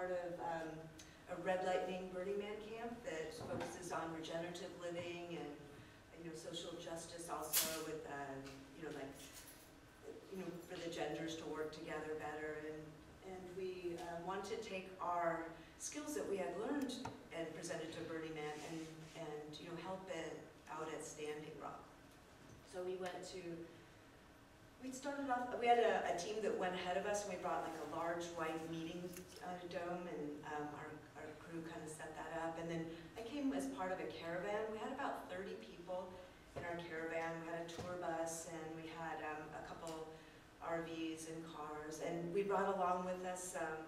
part of a Red Lightning Burning Man camp that focuses on regenerative living and social justice also with for the genders to work together better, and we want to take our skills that we had learned and presented to Burning Man and help it out at Standing Rock. So we started off, we had a team that went ahead of us, and we brought like a large white meeting dome, and our crew kind of set that up. And then I came as part of a caravan. We had about 30 people in our caravan. We had a tour bus, and we had a couple RVs and cars. And we brought along with us some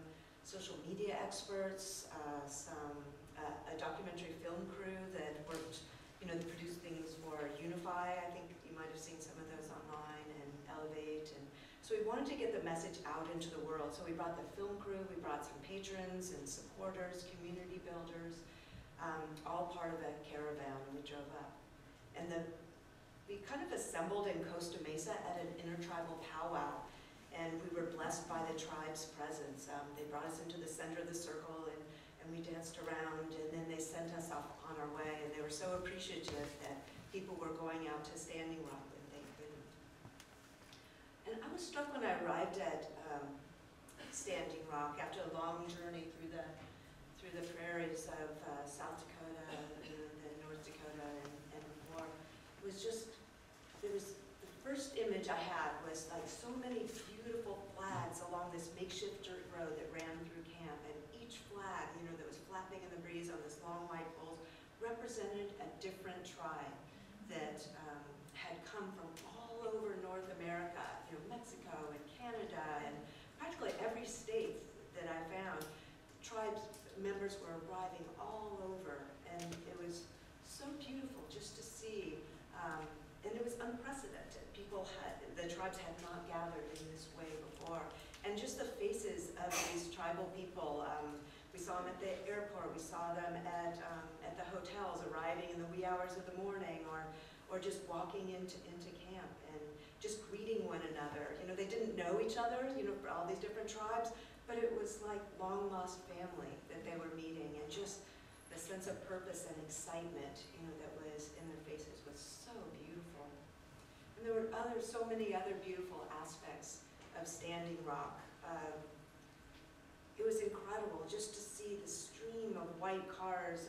social media experts, a documentary film crew that worked, that produced things for Unify. I think you might have seen some of those online, and Elevate. And so we wanted to get the message out into the world. So we brought the film crew, we brought some patrons and supporters, community builders, all part of a caravan, and we drove up. And we kind of assembled in Costa Mesa at an intertribal powwow, and we were blessed by the tribe's presence. They brought us into the center of the circle, and we danced around, and then they sent us off on our way, and they were so appreciative that people were going out to Standing Rock when they couldn't. And I was struck when I arrived at Standing Rock after a long journey through the prairies of South Dakota and North Dakota and before. It was just, the first image I had was like so many beautiful flags along this makeshift dirt road that ran through camp, and each flag, that was flapping in the breeze on this long white poles, represented a different tribe that had come from all over North America, Mexico and Canada, and practically every state that I found. Tribes members were arriving all over, and it was so beautiful just to see. And it was unprecedented. The tribes had not gathered in this way before. And just the faces of these tribal people, we saw them at the airport, we saw them at the hotels arriving in the wee hours of the morning, or just walking into camp and just greeting one another. They didn't know each other, for all these different tribes, but it was like long lost family that they were meeting, and just the sense of purpose and excitement, that was in their faces was so beautiful. And there were so many other beautiful aspects of Standing Rock. It was incredible just to see the stream of white cars,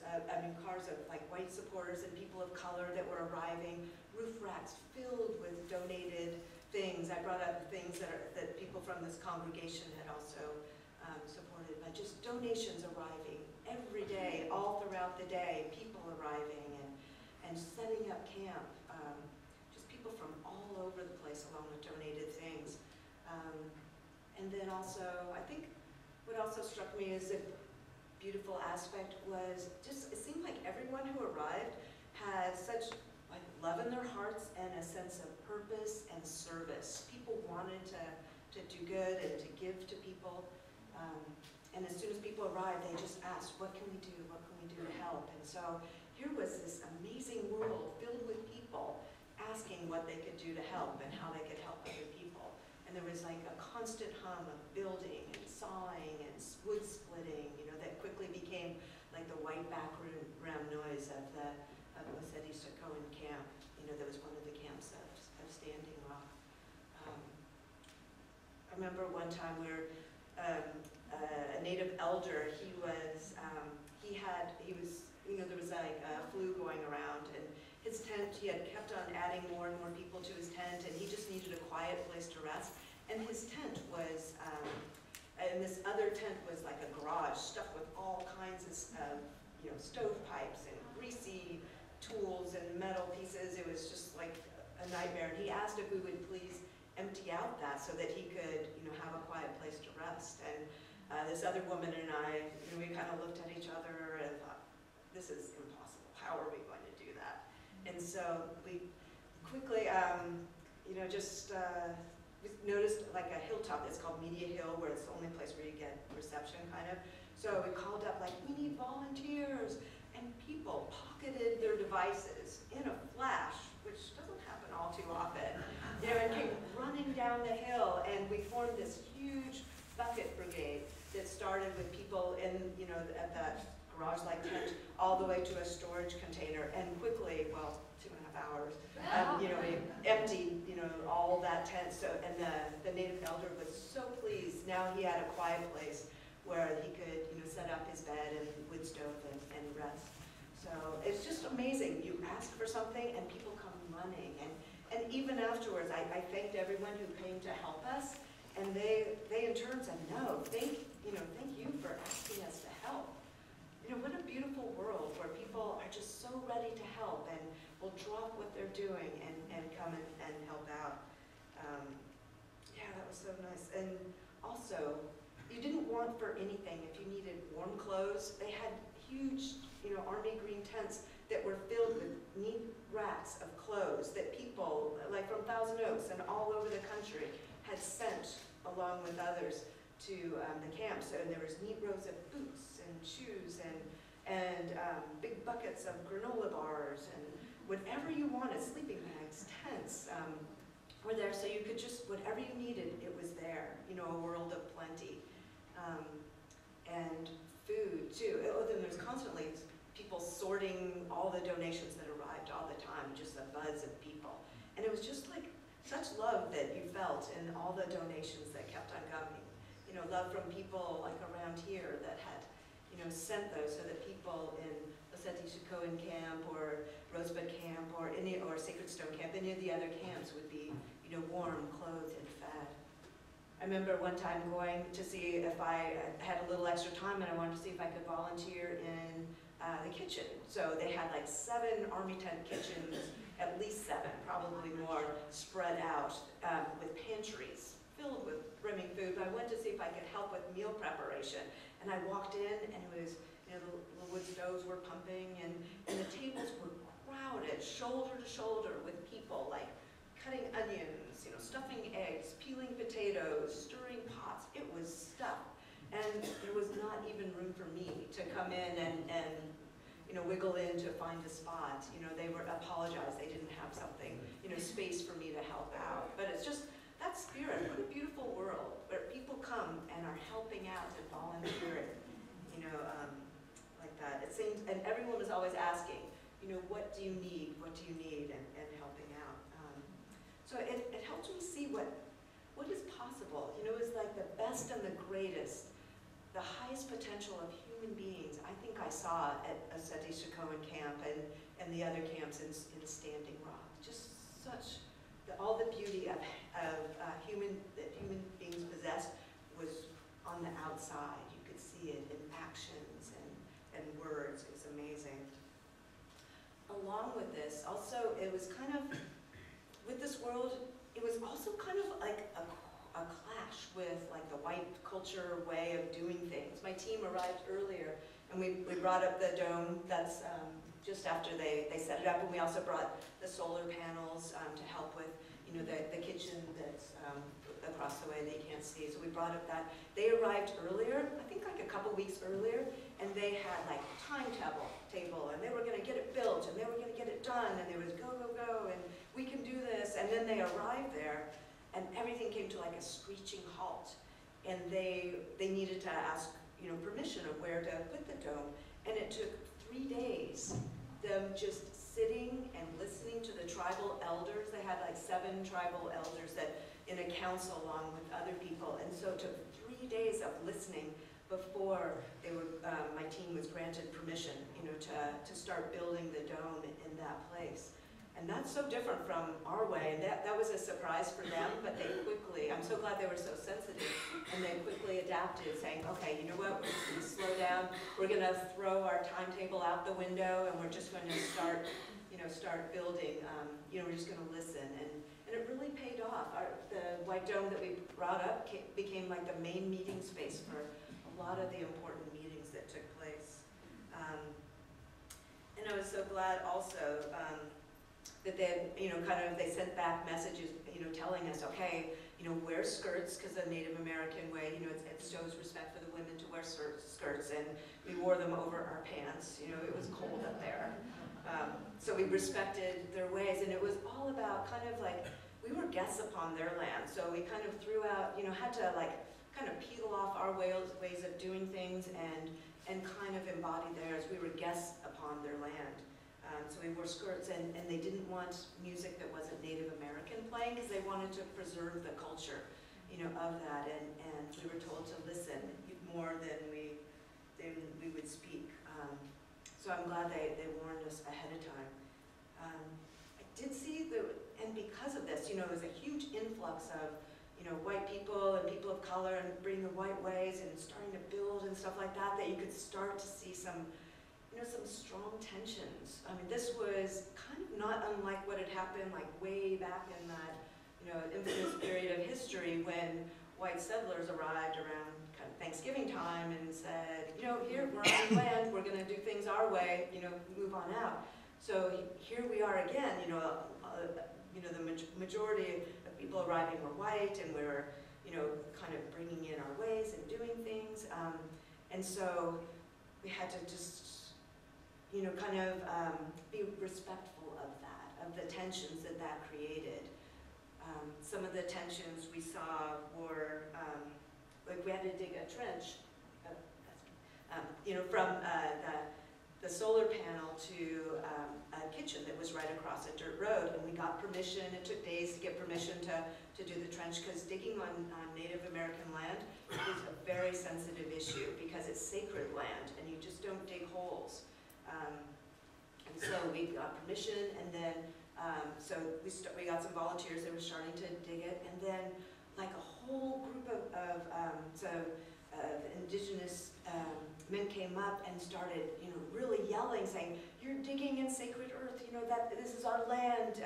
cars of like white supporters and people of color that were arriving, roof racks filled with donated things. I brought up things that people from this congregation had also supported, but just donations arriving every day, all throughout the day, people arriving and setting up camp. Just people from all over the place along with donated things. And then also, I think what also struck me as a beautiful aspect was just, it seemed like everyone who arrived had such like love in their hearts and a sense of purpose and service. People wanted to do good and to give to people. And as soon as people arrived, they just asked, what can we do? What can we do to help? And so here was this amazing world filled with people asking what they could do to help and how they could help other people. And there was like a constant hum of building and sawing and wood splitting, that quickly became like the white background noise of what's at East Cohen camp, that was one of the camps of Standing Rock. I remember one time where a native elder, there was like a flu going around, and his tent, he had kept on adding more and more people to his tent, and he just needed a quiet place to rest. And his tent was, and this other tent was like a garage stuffed with all kinds of, stovepipes and greasy tools and metal pieces. It was just like a nightmare. And he asked if we would please empty out that so that he could, have a quiet place to rest. And this other woman and I, we kind of looked at each other and thought, this is impossible. How are we going to do that? And so we quickly, we noticed like a hilltop that's called Media Hill, where it's the only place where you get reception, kind of. So we called up like, we need volunteers, and people pocketed their devices in a flash, which doesn't happen all too often, and came running down the hill, and we formed this huge bucket brigade that started started with people in, at that garage-like tent, all the way to a storage container, and quickly, well, 2.5 hours, we emptied, all that tent. So, and the native elder was so pleased. Now he had a quiet place where he could, set up his bed and wood stove and rest. So it's just amazing. You ask for something and people come running. And even afterwards, I thanked everyone who came to help us, and they in turn said, no, thank you for asking us to help. What a beautiful world where people are just so ready to help and will drop what they're doing and come and help out. Yeah, that was so nice. And also, you didn't want for anything. If you needed warm clothes, they had huge, army green tents that were filled with neat racks of clothes that people, like from Thousand Oaks and all over the country, had sent along with others to the camps. And there was neat rows of boots and shoes and big buckets of granola bars and whatever you wanted, sleeping bags, tents, were there. So you could just, whatever you needed, it was there. A world of plenty. And food too. Then there's constantly people sorting all the donations that arrived all the time, just a buzz of people. And it was just like such love that you felt in all the donations that kept on coming. Love from people like around here that had, sent those so that people in Oseti Shikoan Camp or Rosebud Camp or Sacred Stone Camp, any of the other camps would be, warm, clothed, and fed. I remember one time going to see if I had a little extra time and I wanted to see if I could volunteer in the kitchen. So they had like 7 army tent kitchens, at least 7, probably more, spread out with pantries filled with brimming food. But I went to see if I could help with meal preparation. And I walked in and it was, the wood stoves were pumping and the tables were crowded, shoulder to shoulder with people like cutting onions, stuffing eggs, peeling potatoes, stirring pots. It was stuff. And there was not even room for me to come in and wiggle in to find a spot. They were apologized. They didn't have something, space for me to help out. But it's just that spirit. What a beautiful world where people come and are helping out and volunteering, like that. It seems, and everyone was always asking, what do you need? What do you need? And helping out. So it helped me see what is possible. It's like the best and the greatest, the highest potential of human beings. I think I saw at Oseti Shikoan Camp and the other camps in Standing Rock. Just such, all the beauty of that human beings possessed was on the outside. You could see it in actions and words. It was amazing. Along with this, also, it was kind of, with this world, it was also kind of like a clash with like the white culture way of doing things. My team arrived earlier and we brought up the dome. That's just after they set it up, and we also brought the solar panels to help with the kitchen that's across the way they can't see. So we brought up that. They arrived earlier, I think like a couple weeks earlier, and they had like a timetable and they were going to get it built and they were going to get it done, and they was go, go, go, and we can do this. And then they arrived there and everything came to like a screeching halt, and they needed to ask permission of where to put the dome, and it took 3 days, them just sitting and listening to the tribal elders. They had like 7 tribal elders that in a council along with other people, and so it took 3 days of listening before they were, my team was granted permission, to start building the dome in that place. And that's so different from our way, and that was a surprise for them, but they quickly, I'm so glad they were so sensitive, and they quickly adapted, saying, okay, you know what, we're just gonna slow down, we're gonna throw our timetable out the window, and we're just gonna start, start building, we're just gonna listen, and it really paid off. The White Dome that we brought up became like the main meeting space for a lot of the important meetings that took place. And I was so glad also, that they, they sent back messages, telling us, okay, wear skirts, because the Native American way, it shows respect for the women to wear skirts, and we wore them over our pants. It was cold up there. So we respected their ways, and it was all about kind of like, we were guests upon their land, so we kind of threw out, had to like kind of peel off our ways of doing things and kind of embody theirs. We were guests upon their land. So we wore skirts, and they didn't want music that wasn't Native American playing because they wanted to preserve the culture, of that. And we were told to listen more than we would speak. So I'm glad they warned us ahead of time. I did see and because of this, there was a huge influx of, white people and people of color and bringing the white ways and starting to build and stuff like that, that you could start to see some strong tensions. I mean, this was kind of not unlike what had happened like way back in that, infamous period of history when white settlers arrived around kind of Thanksgiving time and said, here, we're on your land, we're gonna do things our way, move on out. So here we are again, the majority of people arriving were white, and we were, kind of bringing in our ways and doing things. And so we had to just, kind of be respectful of that, of the tensions that created. Some of the tensions we saw were, like we had to dig a trench, from the solar panel to a kitchen that was right across a dirt road, and we got permission. It took days to get permission to do the trench, because digging on Native American land is a very sensitive issue because it's sacred land, and you just don't dig holes. And so we got permission, and then so we got some volunteers that were starting to dig it, and then like a whole group of indigenous men came up and started, really yelling, saying, "You're digging in sacred earth. That this is our land.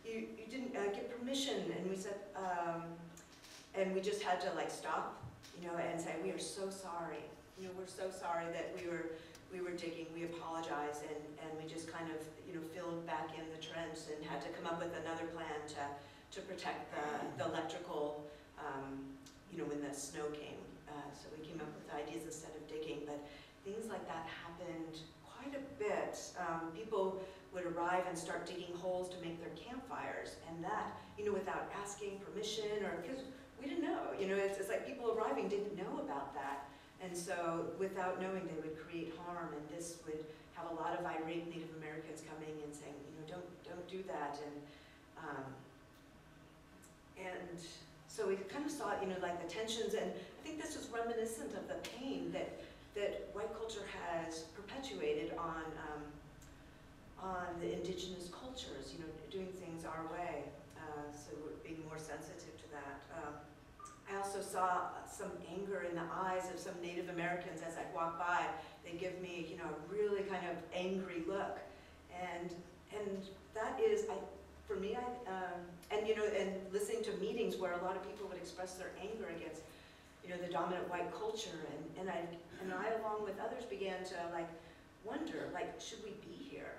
You didn't get permission." And we said, and we just had to like stop, and say, "We are so sorry. We're so sorry that we were digging. We apologize." And we just kind of, filled back in the trench and had to come up with another plan to protect the electrical, when the snow came. So we came up with ideas instead of digging, but things like that happened quite a bit. People would arrive and start digging holes to make their campfires, and that, without asking permission, or because we didn't know. It's like people arriving didn't know about that, and so without knowing, they would create harm, and this would have a lot of irate Native Americans coming and saying, don't do that, and so we kind of saw, like the tensions, and I think this was reminiscent of the pain that white culture has perpetuated on the indigenous cultures, doing things our way. So we're being more sensitive to that. I also saw some anger in the eyes of some Native Americans as I walked by. They give me, a really kind of angry look, and that is, for me, and listening to meetings where a lot of people would express their anger against, the dominant white culture, and I, along with others, began to like wonder, like, should we be here?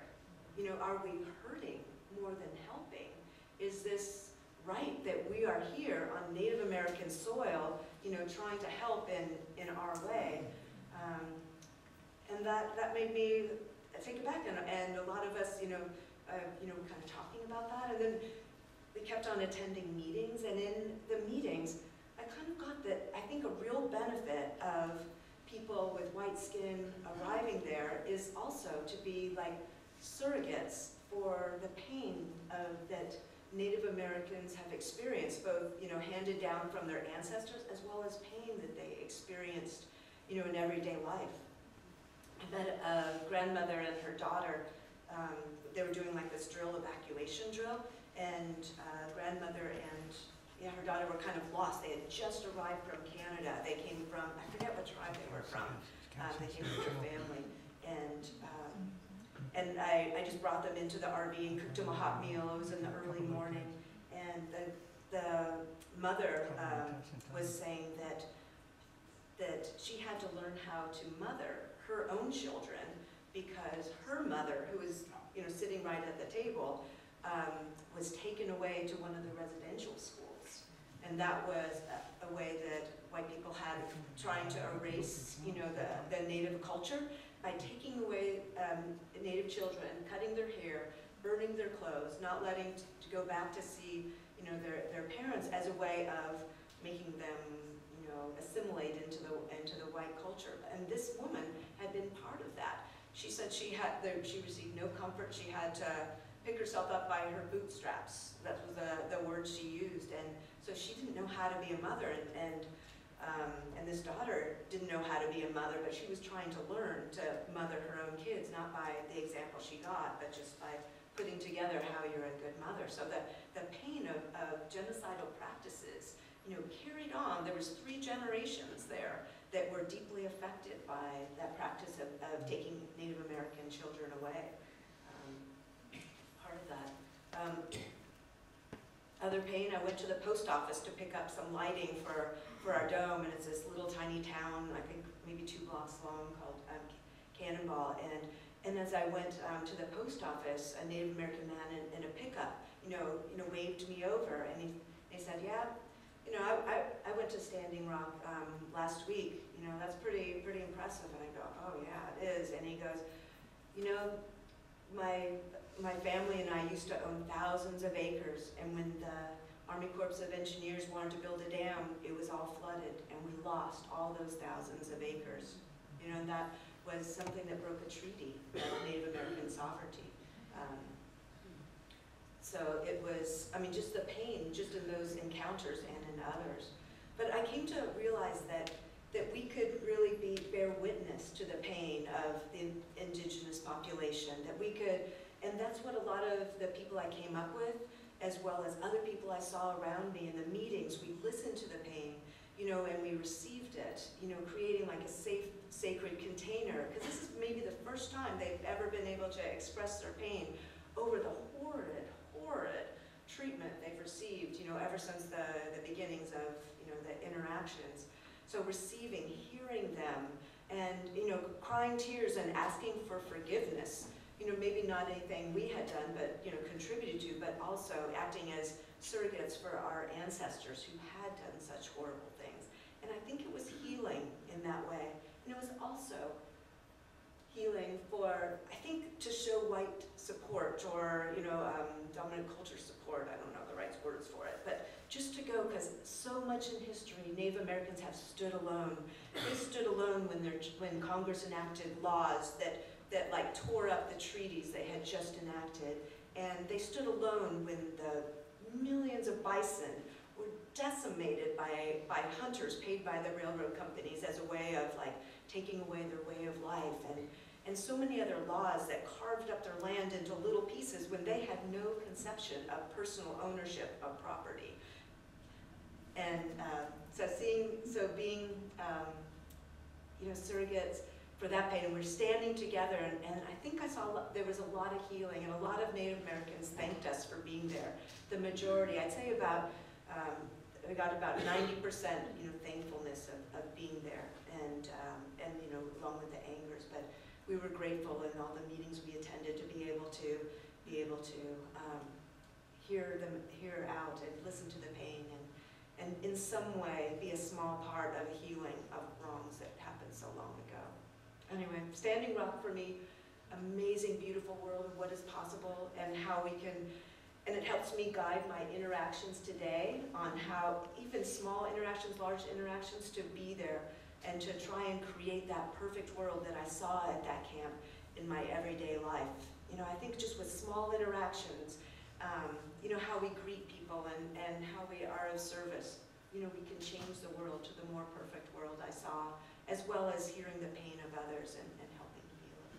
Are we hurting more than helping? Is this right that we are here on Native American soil, trying to help in our way? And that made me take it back, and a lot of us, kind of talking about that, and then we kept on attending meetings, and in the meetings, I kind of got that, I think a real benefit of people with white skin arriving there is also to be like surrogates for the pain that Native Americans have experienced, both, handed down from their ancestors, as well as pain that they experienced, in everyday life. I met a grandmother and her daughter. They were doing like this evacuation drill, and grandmother and her daughter were kind of lost. They had just arrived from Canada. They came from, I forget what tribe they were from. They came with their family, and I just brought them into the RV and cooked them a hot meal. It was in the early morning, and the mother was saying that she had to learn how to mother her own children because her mother, who was sitting right at the table, was taken away to one of the residential schools, and that was a way that white people had trying to erase the Native culture by taking away Native children, cutting their hair, burning their clothes, not letting to go back to see their parents, as a way of making them assimilate into the white culture. And this woman had been part of that. She said she received no comfort. She had to pick herself up by her bootstraps. That was the word she used. And so she didn't know how to be a mother. And this daughter didn't know how to be a mother, but she was trying to learn to mother her own kids, not by the example she got, but just by putting together how you're a good mother. So the pain of genocidal practices, carried on. There was 3 generations there that were deeply affected by that practice of taking Native American children away. Part of that. Other pain, I went to the post office to pick up some lighting for our dome, and it's this little tiny town, I think maybe 2 blocks long, called Cannonball. And as I went to the post office, a Native American man in a pickup, waved me over, and he said, "Yeah, I went to Standing Rock last week. That's pretty impressive." And I go, "Oh yeah, it is." And he goes, my family and I used to own thousands of acres, and when the Army Corps of Engineers wanted to build a dam, it was all flooded, and we lost all those thousands of acres. And that was something that broke a treaty of Native American sovereignty. So it was, just the pain, just in those encounters and in others. But I came to realize that we could really bear witness to the pain of the indigenous population, that we could, and that's what a lot of the people I came up with, as well as other people I saw around me in the meetings, we listened to the pain, and we received it, creating like a safe, sacred container, because this is maybe the first time they've ever been able to express their pain over the horrid treatment they've received, ever since the beginnings of, the interactions. So receiving, hearing them, and, crying tears and asking for forgiveness, maybe not anything we had done, but, contributed to, but also acting as surrogates for our ancestors who had done such horrible things. And I think it was healing in that way. And it was also healing for, I think, to show white support or, dominant culture support. I don't know the right words for it, but just to go, because so much in history, Native Americans have stood alone. They stood alone when Congress enacted laws that like tore up the treaties they had just enacted, and they stood alone when the millions of bison were decimated by hunters paid by the railroad companies as a way of like taking away their way of life, and so many other laws that carved up their land into little pieces when they had no conception of personal ownership of property. And being surrogates for that pain, and we're standing together, and I think I saw there was a lot of healing, and a lot of Native Americans thanked us for being there. The majority, I'd say we got about 90%, thankfulness of being there, and along with the angers, but we were grateful in all the meetings we attended to be able to hear out and listen to the pain, and in some way be a small part of a healing of wrongs that happened so long ago. Anyway, Standing Rock for me, amazing, beautiful world of what is possible and how we can, and it helps me guide my interactions today on how even small interactions, large interactions, to be there and to try and create that perfect world that I saw at that camp in my everyday life. I think just with small interactions, how we greet people and how we are of service, we can change the world to the more perfect world I saw, as well as hearing the pain of others and helping heal it.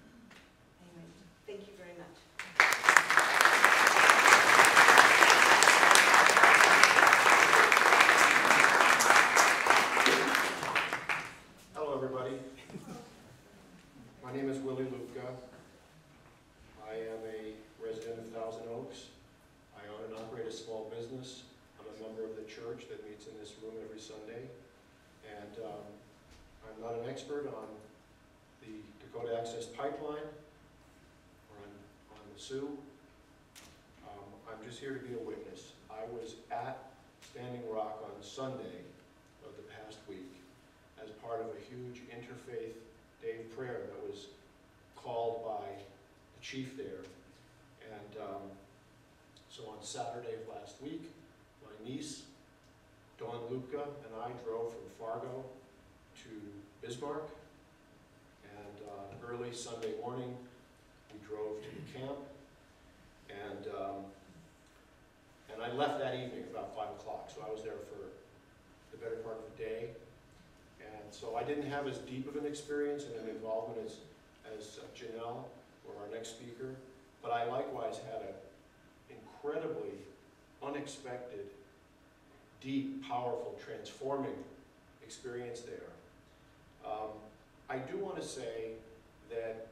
Anyway, thank you very much. Hello, everybody. My name is Willie Lubka. I am a resident of Thousand Oaks. I own and operate a small business. I'm a member of the church that meets in this room every Sunday. And I'm not an expert on the Dakota Access Pipe Line or on the Sioux. I'm just here to be a witness. I was at Standing Rock on Sunday of the past week as part of a huge Interfaith Day of Prayer that was called by the chief there. And so on Saturday of last week, my niece Lubka and I drove from Fargo to Bismarck, and early Sunday morning we drove to the camp, and I left that evening about 5 o'clock, so I was there for the better part of the day. And so I didn't have as deep of an experience and an involvement as Jannelle or our next speaker, but I likewise had an incredibly unexpected, deep, powerful, transforming experience there. I do want to say that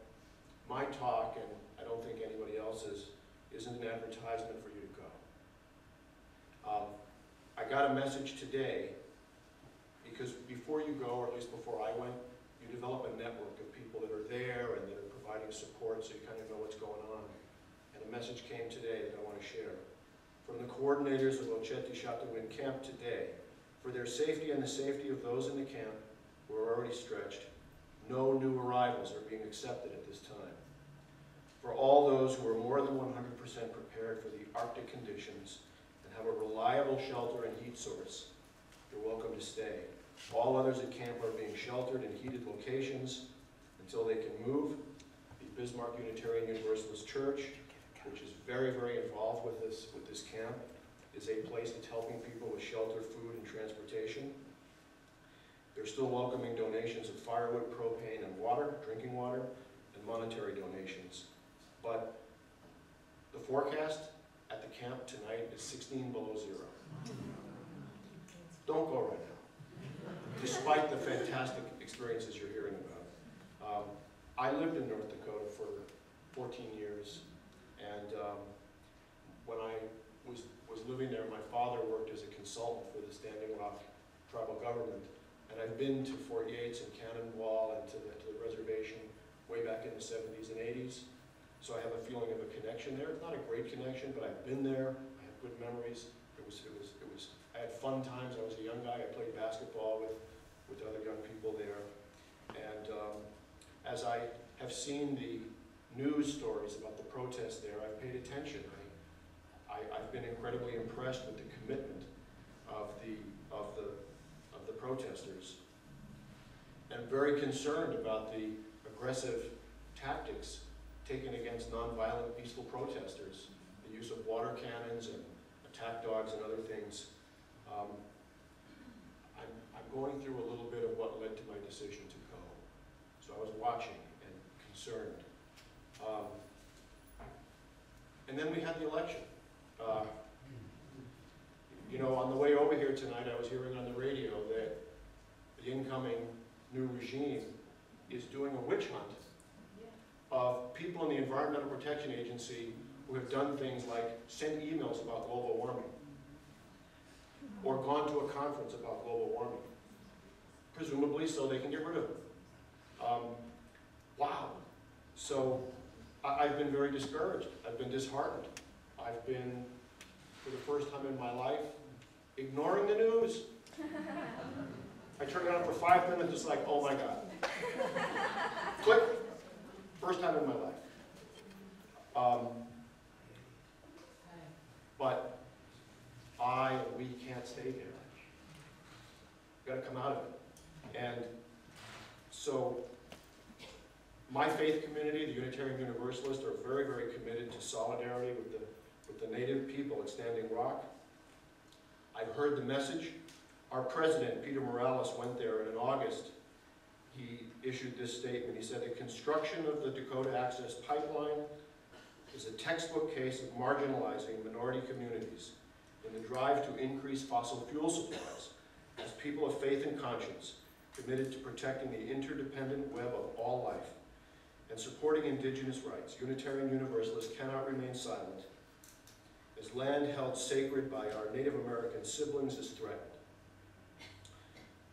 my talk, and I don't think anybody else's, isn't an advertisement for you to go. I got a message today because before you go, or at least before I went, you develop a network of people that are there and that are providing support so you kind of know what's going on. And a message came today that I want to share. From the coordinators of Ocheti Chatouin camp today, for their safety and the safety of those in the camp who are already stretched, no new arrivals are being accepted at this time. For all those who are more than 100% prepared for the Arctic conditions and have a reliable shelter and heat source, you're welcome to stay. All others at camp are being sheltered in heated locations until they can move. The Bismarck Unitarian Universalist Church, which is very, very involved with this camp, is a place that's helping people with shelter, food, and transportation. They're still welcoming donations of firewood, propane, and water, drinking water, and monetary donations. But the forecast at the camp tonight is 16 below zero. Don't go right now, despite the fantastic experiences you're hearing about. I lived in North Dakota for 14 years, and when I was living there, my father worked as a consultant for the Standing Rock tribal government, and I've been to Fort Yates and Cannonball and to the reservation way back in the 70s and 80s, so I have a feeling of a connection there. It's not a great connection, but I've been there. I have good memories. I had fun times. I was a young guy. I played basketball with other young people there. And as I have seen the news stories about the protests there, I've paid attention. I've been incredibly impressed with the commitment of the protesters, and very concerned about the aggressive tactics taken against nonviolent, peaceful protesters, the use of water cannons and attack dogs and other things. I'm going through a little bit of what led to my decision to go. So I was watching and concerned. And then we had the election. You know, on the way over here tonight, I was hearing on the radio that the incoming new regime is doing a witch hunt of people in the Environmental Protection Agency who have done things like sent emails about global warming or gone to a conference about global warming, presumably so they can get rid of them. Wow. So I've been very discouraged. I've been disheartened. I've been, for the first time in my life, ignoring the news. I turned it on for 5 minutes, just like, oh my God. Click. First time in my life. But we can't stay there. We've got to come out of it. And so my faith community, the Unitarian Universalists, are very, very committed to solidarity with the native people at Standing Rock. I've heard the message. Our president, Peter Morales, went there, and in August, he issued this statement. He said, the construction of the Dakota Access Pipe Line is a textbook case of marginalizing minority communities in the drive to increase fossil fuel supplies as people of faith and conscience committed to protecting the interdependent web of all life and supporting indigenous rights. Unitarian Universalists cannot remain silent as land held sacred by our Native American siblings is threatened.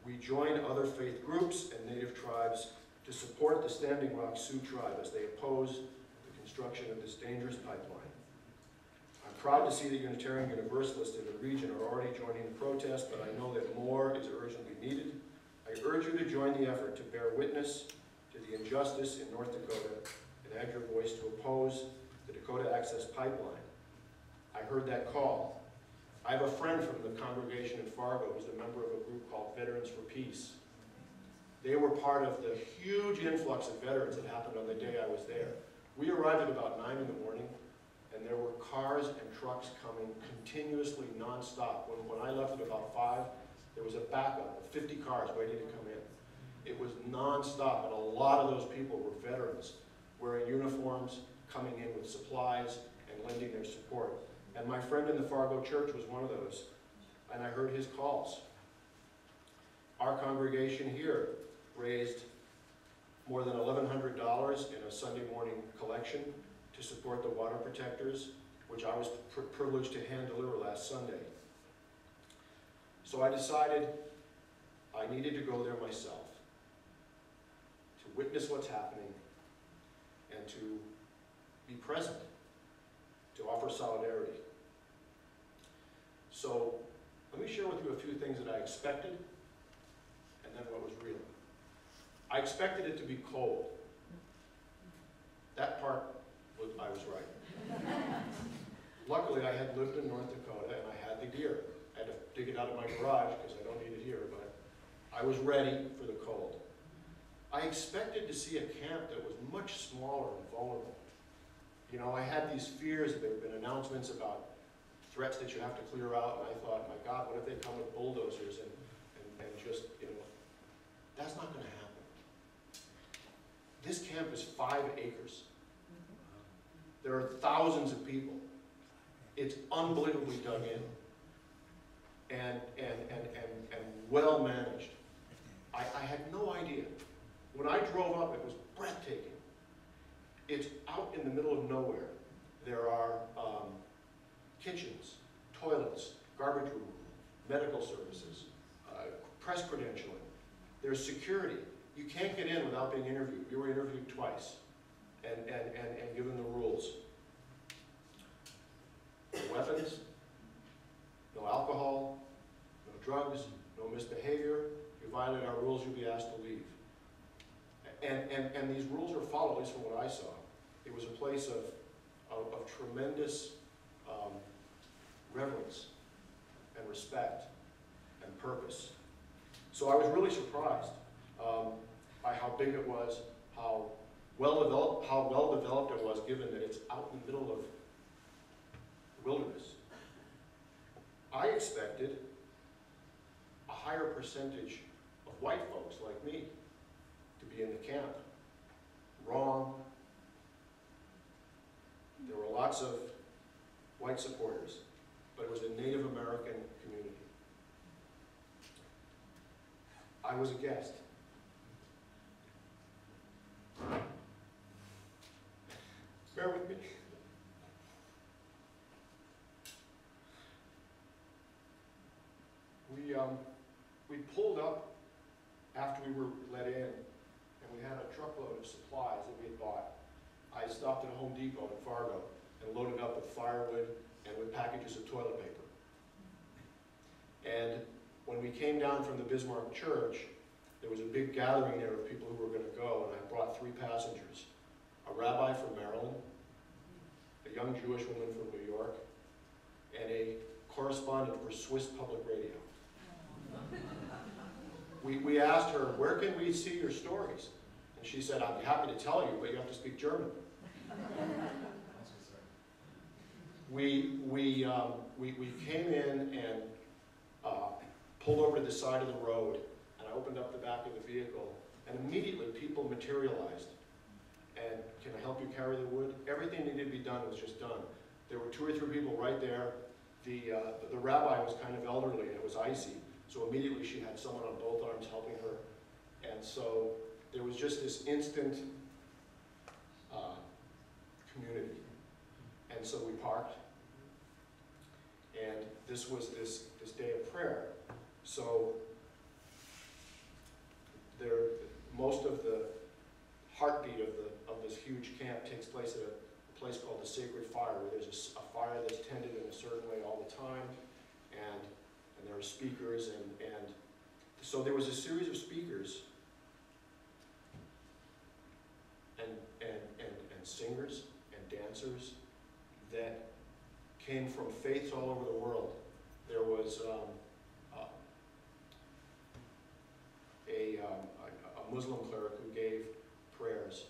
We join other faith groups and Native tribes to support the Standing Rock Sioux tribe as they oppose the construction of this dangerous pipeline. I'm proud to see that Unitarian Universalists in the region are already joining the protest, but I know that more is urgently needed. I urge you to join the effort to bear witness to the injustice in North Dakota and add your voice to oppose the Dakota Access Pipeline. I heard that call. I have a friend from the congregation in Fargo who's a member of a group called Veterans for Peace. They were part of the huge influx of veterans that happened on the day I was there. We arrived at about 9 in the morning, and there were cars and trucks coming continuously nonstop. When I left at about 5, there was a backup of 50 cars waiting to come in. It was nonstop, and a lot of those people were veterans, wearing uniforms, coming in with supplies, and lending their support. And my friend in the Fargo church was one of those, and I heard his calls. Our congregation here raised more than $1,100 in a Sunday morning collection to support the water protectors, which I was privileged to hand deliver last Sunday. So I decided I needed to go there myself, to witness what's happening, and to be present, to offer solidarity. So let me share with you a few things that I expected, and then what was real. I expected it to be cold. That part, I was right. Luckily, I had lived in North Dakota, and I had the gear. I had to dig it out of my garage, because I don't need it here, but I was ready for the cold. I expected to see a camp that was much smaller and vulnerable. You know, I had these fears. There had been announcements about threats that you have to clear out, and I thought, my God, what if they come with bulldozers and just, you know, that's not going to happen. This camp is 5 acres. There are thousands of people. It's unbelievably dug in and well managed. I had no idea. When I drove up, it was breathtaking. It's out in the middle of nowhere. There are kitchens, toilets, garbage removal, medical services, press credentialing. There's security. You can't get in without being interviewed. You were interviewed twice and given the rules. No weapons, no alcohol, no drugs, no misbehavior. If you violate our rules, you'll be asked to leave. And these rules are followed, at least from what I saw. It was a place of tremendous reverence and respect and purpose. So I was really surprised by how big it was, how well developed it was, given that it's out in the middle of the wilderness. I expected a higher percentage of white folks like me to be in the camp. Wrong. There were lots of white supporters, but it was a Native American community. I was a guest. Bear with me. We pulled up after we were let in, and we had a truckload of supplies that we had bought. I stopped at Home Depot in Fargo and loaded up with firewood and with packages of toilet paper. And when we came down from the Bismarck Church, there was a big gathering there of people who were going to go, and I brought 3 passengers. A rabbi from Maryland, a young Jewish woman from New York, and a correspondent for Swiss Public Radio. We asked her, where can we see your stories? And she said, I'd be happy to tell you, but you have to speak German. We came in and pulled over to the side of the road, and I opened up the back of the vehicle, and immediately people materialized. And can I help you carry the wood? Everything that needed to be done was just done. There were 2 or 3 people right there. The rabbi was kind of elderly, and it was icy. So immediately she had someone on both arms helping her. And so there was just this instant community. And so we parked. And this was this day of prayer. So most of the heartbeat of this huge camp takes place at a place called the Sacred Fire, where there's a fire that's tended in a certain way all the time. And there are speakers, and so there was a series of speakers and singers and dancers that came from faiths all over the world there was a Muslim cleric who gave prayers.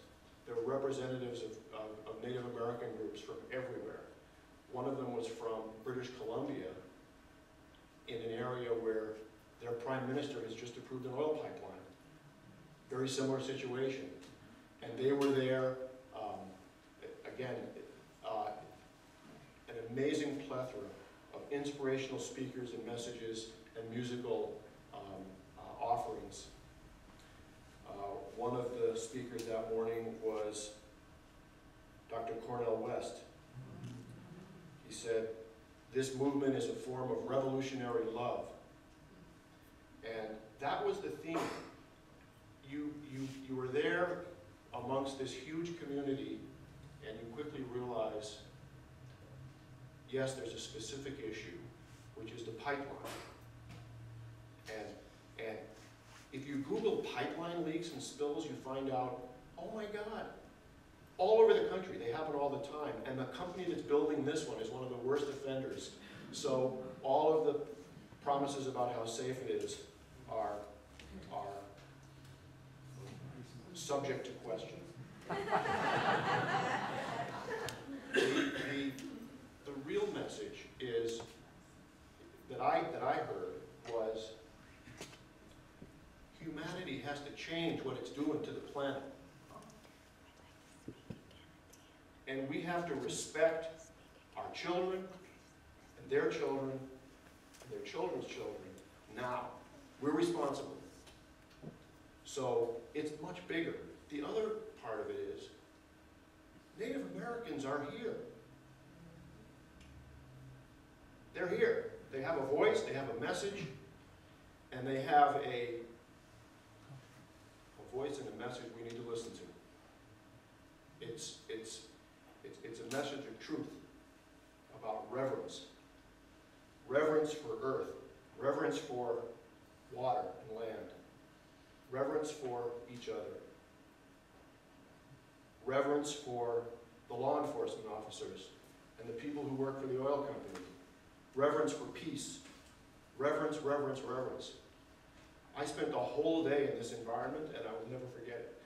There were representatives of Native American groups from everywhere. One of them was from British Columbia, in an area where their prime minister has just approved an oil pipeline. Very similar situation. And they were there, again, an amazing plethora of inspirational speakers and messages and musical offerings. One of the speakers that morning was Dr. Cornel West. He said, "This movement is a form of revolutionary love." And that was the theme. You were there amongst this huge community, and you quickly realize, yes, there's a specific issue, which is the pipeline. And if you Google pipeline leaks and spills, you find out, oh my God, all over the country, they happen all the time. And the company that's building this one is one of the worst offenders. So all of the promises about how safe it is are subject to question. The real message is that I heard was humanity has to change what it's doing to the planet. And we have to respect our children and their children and their children's children now. We're responsible. So it's much bigger. The other part of it is Native Americans are here. They're here. They have a voice, they have a message, and they have a voice and a message we need to listen to. It's a message of truth about reverence. Reverence for earth, reverence for water and land, reverence for each other, reverence for the law enforcement officers and the people who work for the oil company, reverence for peace, reverence, reverence, reverence. I spent the whole day in this environment and I will never forget it.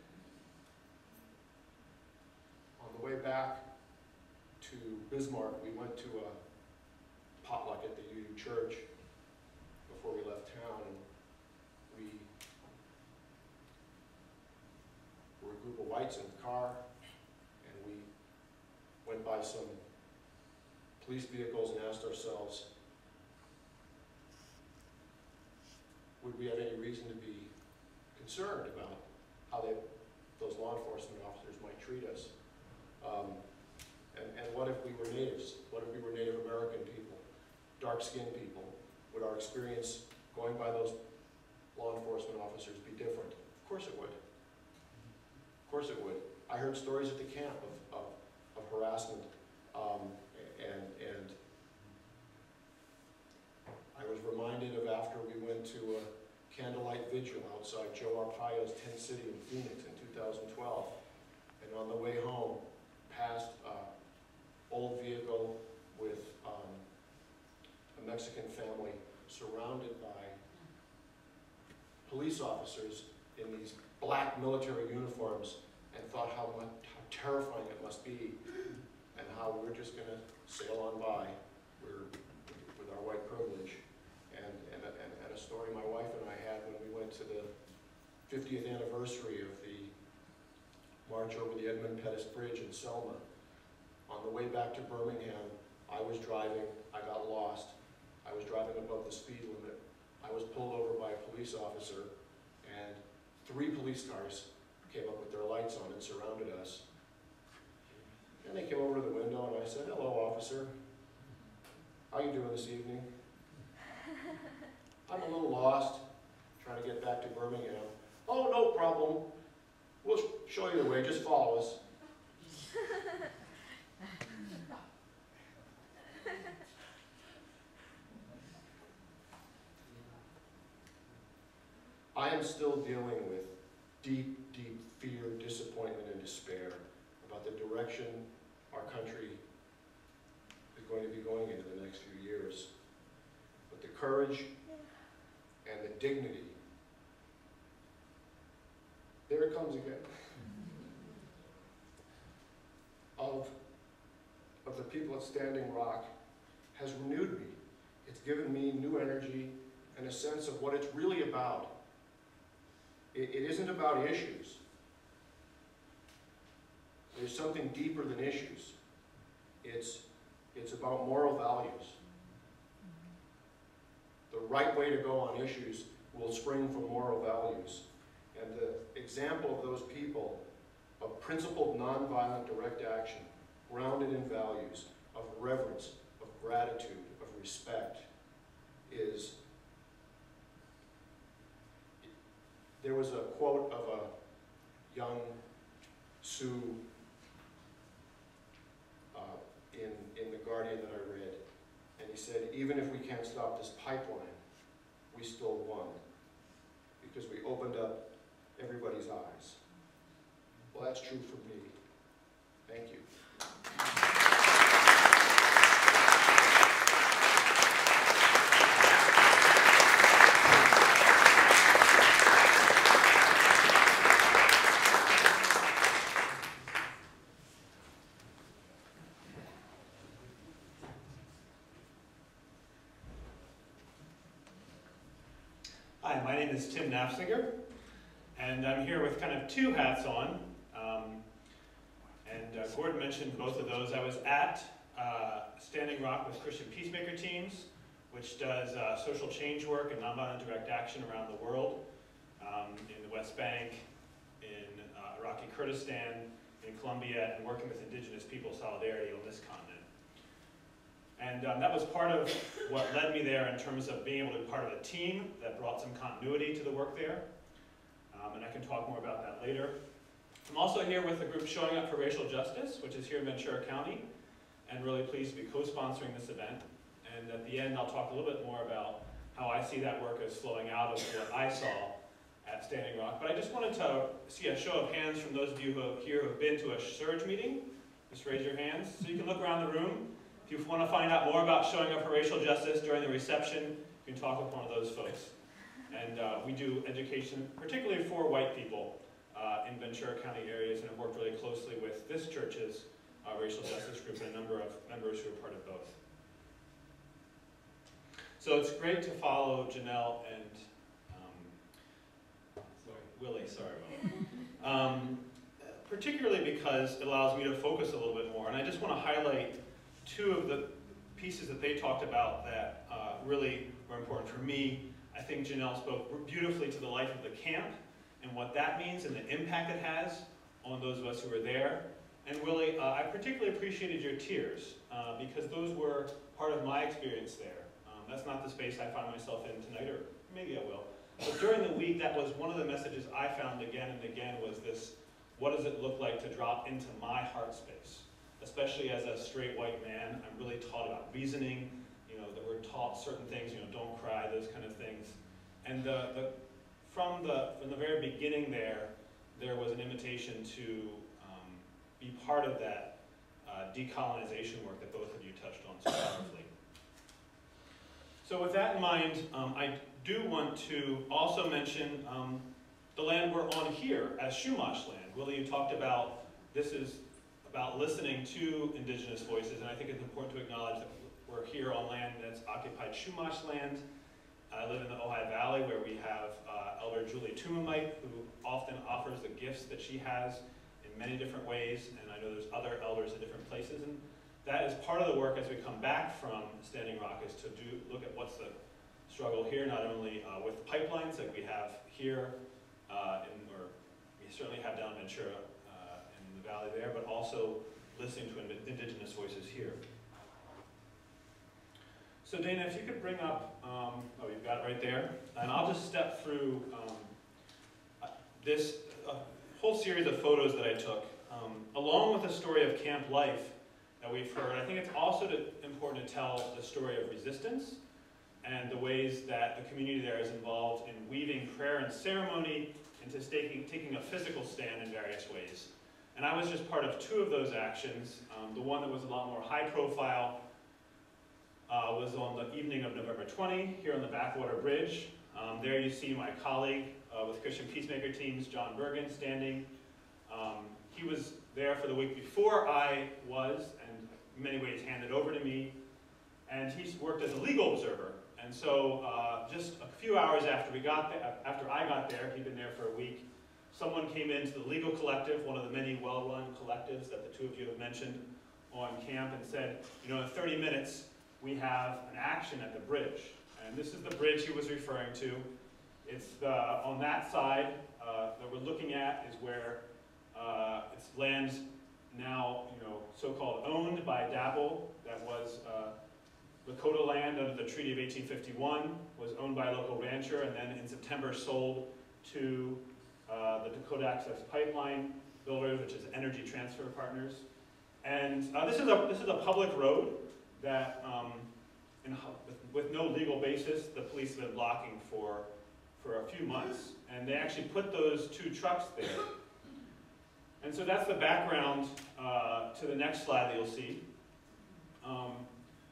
On the way back to Bismarck, we went to a potluck at the UU Church before we left town, and we were a group of whites in the car, and we went by some police vehicles and asked ourselves, would we have any reason to be concerned about how those law enforcement officers might treat us? And what if we were natives? What if we were Native American people, dark-skinned people? Would our experience going by those law enforcement officers be different? Of course it would. Of course it would. I heard stories at the camp of harassment, and I was reminded of after we went to a candlelight vigil outside Joe Arpaio's tent city in Phoenix in 2012, and on the way home, passed an old vehicle with a Mexican family surrounded by police officers in these black military uniforms, and thought how terrifying it must be, and how we're just going to sail on by with our white privilege. And a story my wife and I had when we went to the 50th anniversary of the march over the Edmund Pettus Bridge in Selma. On the way back to Birmingham, I was driving, I got lost. I was driving above the speed limit. I was pulled over by a police officer, and 3 police cars came up with their lights on and surrounded us. And they came over to the window and I said, "Hello, officer. How you doing this evening?" "I'm a little lost, trying to get back to Birmingham." "Oh, no problem. We'll show you the way, just follow us." I am still dealing with deep, deep fear, disappointment, and despair about the direction our country is going to be going into the next few years. courage and the dignity. There it comes again. Of the people at Standing Rock has renewed me. It's given me new energy and a sense of what it's really about. It isn't about issues. There's something deeper than issues. It's about moral values. The right way to go on issues will spring from moral values. And the example of those people of principled, nonviolent, direct action, grounded in values, of reverence, of gratitude, of respect, is, there was a quote of a young Sioux in The Guardian that I read, and he said, even if we can't stop this pipeline, we still won, because we opened up everybody's eyes. Well, that's true for me. Thank you. Hi, my name is Tim Nafziger, and I'm here with kind of two hats on. Gordon mentioned both of those. I was at Standing Rock with Christian Peacemaker Teams, which does social change work and nonviolent direct action around the world, in the West Bank, in Iraqi Kurdistan, in Colombia, and working with indigenous people solidarity on this continent. And that was part of what led me there in terms of being able to be part of a team that brought some continuity to the work there. And I can talk more about that later. I'm also here with the group Showing Up for Racial Justice, which is here in Ventura County, and really pleased to be co-sponsoring this event. And at the end, I'll talk a little bit more about how I see that work as flowing out of what I saw at Standing Rock. But I just wanted to see a show of hands from those of you who have been to a Surge meeting. Just raise your hands so you can look around the room. If you want to find out more about Showing Up for Racial Justice during the reception, you can talk with one of those folks. And we do education, particularly for white people in Ventura County areas, and have worked really closely with this church's racial justice group and a number of members who are part of both. So it's great to follow Jannelle and Willie, particularly because it allows me to focus a little bit more. And I just want to highlight two of the pieces that they talked about that really were important for me. I think Jannelle spoke beautifully to the life of the camp and what that means and the impact it has on those of us who were there. And Willie, I particularly appreciated your tears because those were part of my experience there. That's not the space I find myself in tonight, or maybe I will. But during the week, that was one of the messages I found again and again was this, what does it look like to drop into my heart space? Especially as a straight white man, I'm really taught about reasoning, that we're taught certain things, don't cry, those kind of things. And from the very beginning there was an invitation to be part of that decolonization work that both of you touched on so powerfully. So with that in mind, I do want to also mention the land we're on here as Chumash land. Willie, you talked about this is about listening to indigenous voices, and I think it's important to acknowledge that we're here on land that's occupied Chumash land. I live in the Ojai Valley where we have Elder Julie Tumamite, who often offers the gifts that she has in many different ways, and I know there's other elders in different places, and that is part of the work as we come back from Standing Rock, is to look at what's the struggle here, not only with pipelines like we have here, or we certainly have down in Ventura in the valley there, but also listening to indigenous voices here. So Dana, if you could bring up, you've got it right there, and I'll just step through this whole series of photos that I took, along with the story of camp life that we've heard. I think it's also important to tell the story of resistance and the ways that the community there is involved in weaving prayer and ceremony into taking a physical stand in various ways. And I was just part of two of those actions. The one that was a lot more high profile was on the evening of November 20 here on the Backwater Bridge. There you see my colleague with Christian Peacemaker teams, John Bergen, standing. He was there for the week before I was, and in many ways handed over to me, and he's worked as a legal observer. And so just a few hours after I got there, he'd been there for a week, someone came into the legal collective, one of the many well-run collectives that the two of you have mentioned on camp, and said, you know, in 30 minutes, we have an action at the bridge. And this is the bridge he was referring to. It's on that side that we're looking at is where it's land now, you know, so-called owned by Dabble. That was Dakota land under the Treaty of 1851, was owned by a local rancher, and then in September sold to the Dakota Access Pipe Line builders, which is Energy Transfer Partners. And this is a public road that, with no legal basis, the police have been blocking for a few months. And they actually put those two trucks there. And so that's the background to the next slide that you'll see.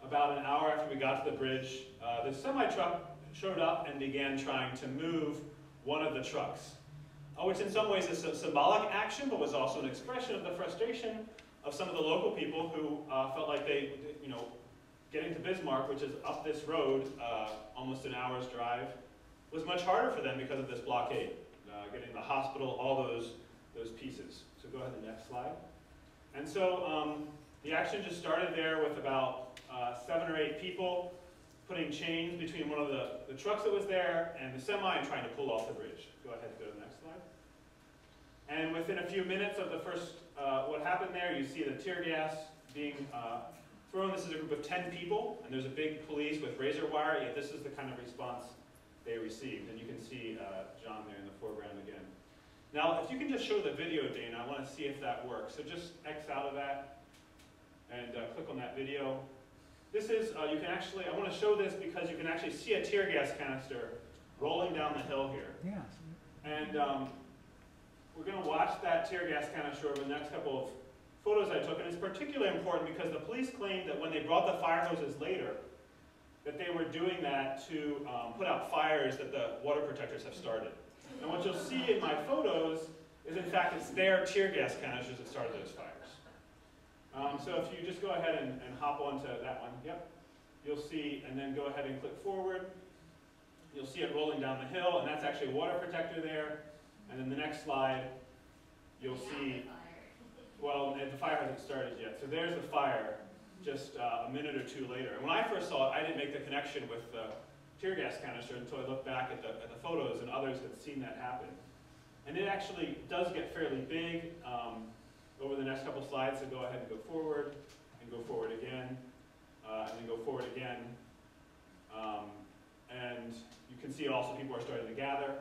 About an hour after we got to the bridge, the semi-truck showed up and began trying to move one of the trucks, which in some ways is a symbolic action, but was also an expression of the frustration of some of the local people who felt like they, you know, getting to Bismarck, which is up this road, almost an hour's drive, was much harder for them because of this blockade. Getting to the hospital, all those pieces. So go ahead to the next slide. And so the action just started there with about 7 or 8 people putting chains between one of the trucks that was there and the semi and trying to pull off the bridge. Go ahead and go to the next slide. And within a few minutes of the first, what happened there, you see the tear gas being thrown. This is a group of 10 people, and there's a big police with razor wire, yet this is the kind of response they received. And you can see John there in the foreground again. Now, if you can just show the video, Dana, I want to see if that works. So just X out of that and click on that video. This is, you can actually, I want to show this because you can actually see a tear gas canister rolling down the hill here. Yeah. And we're going to watch that tear gas canister over the next couple of photos I took, and it's particularly important because the police claimed that when they brought the fire hoses later, that they were doing that to put out fires that the water protectors have started. And what you'll see in my photos is, in fact, it's their tear gas canisters that started those fires. So if you just go ahead and hop onto that one, yep, you'll see, and then go ahead and click forward. You'll see it rolling down the hill, and that's actually a water protector there. And then the next slide, you'll see, well, the fire hasn't started yet. So there's the fire just a minute or two later. And when I first saw it, I didn't make the connection with the tear gas canister until I looked back at the photos, and others had seen that happen. And it actually does get fairly big over the next couple slides, so go ahead and go forward again, and then go forward again. And you can see also people are starting to gather.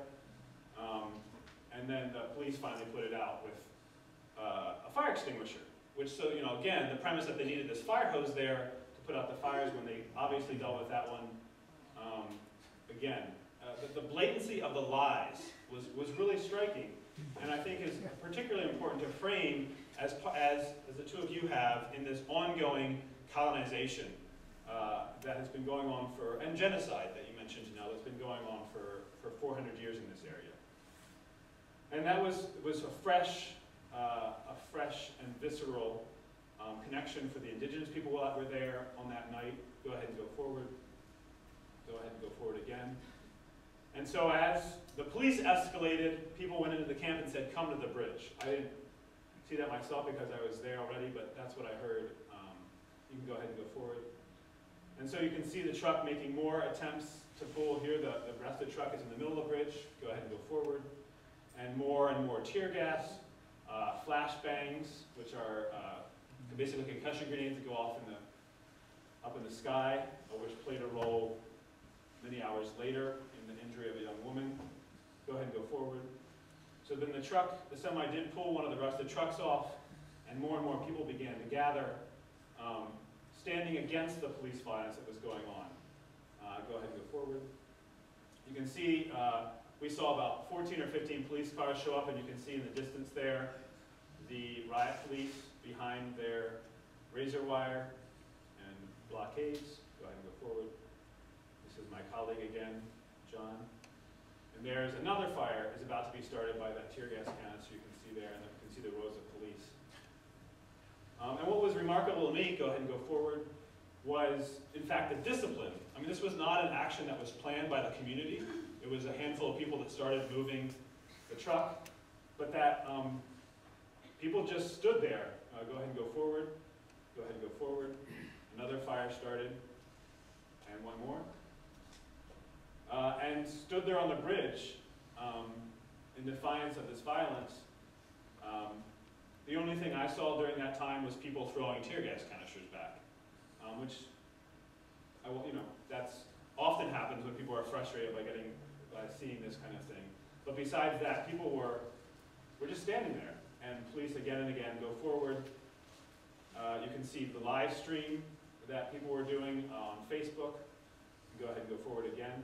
And then the police finally put it out with a fire extinguisher, which, so, you know, again, the premise that they needed this fire hose there to put out the fires when they obviously dealt with that one. Again, the blatancy of the lies was really striking, and I think is particularly important to frame as the two of you have in this ongoing colonization that has been going on and genocide that you mentioned, Jannelle, that's been going on for 400 years in this area. And that was a fresh and visceral connection for the indigenous people that were there on that night. Go ahead and go forward. Go ahead and go forward again. And so as the police escalated, people went into the camp and said, come to the bridge. I didn't see that myself because I was there already, but that's what I heard. You can go ahead and go forward. And so you can see the truck making more attempts to pull here. The rest of the truck is in the middle of the bridge. Go ahead and go forward. And more tear gas, flashbangs, which are basically concussion grenades that go off up in the sky, which played a role many hours later in the injury of a young woman. Go ahead and go forward. So then the semi did pull one of the rest of the trucks off, and more people began to gather, standing against the police violence that was going on. Go ahead and go forward. You can see we saw about 14 or 15 police cars show up, and you can see in the distance there the riot police behind their razor wire and blockades. Go ahead and go colleague again, John. And there's another fire is about to be started by that tear gas canister you can see there, and you can see the rows of police. And what was remarkable to me, go ahead and go forward, was in fact the discipline. I mean, this was not an action that was planned by the community. It was a handful of people that started moving the truck, but that people just stood there. Go ahead and go forward. Go ahead and go forward. Another fire started, and one more. And stood there on the bridge in defiance of this violence. The only thing I saw during that time was people throwing tear gas canisters back, which, that's often happens when people are frustrated by seeing this kind of thing. But besides that, people were just standing there, and police again and again go forward. You can see the live stream that people were doing on Facebook. Go ahead and go forward again.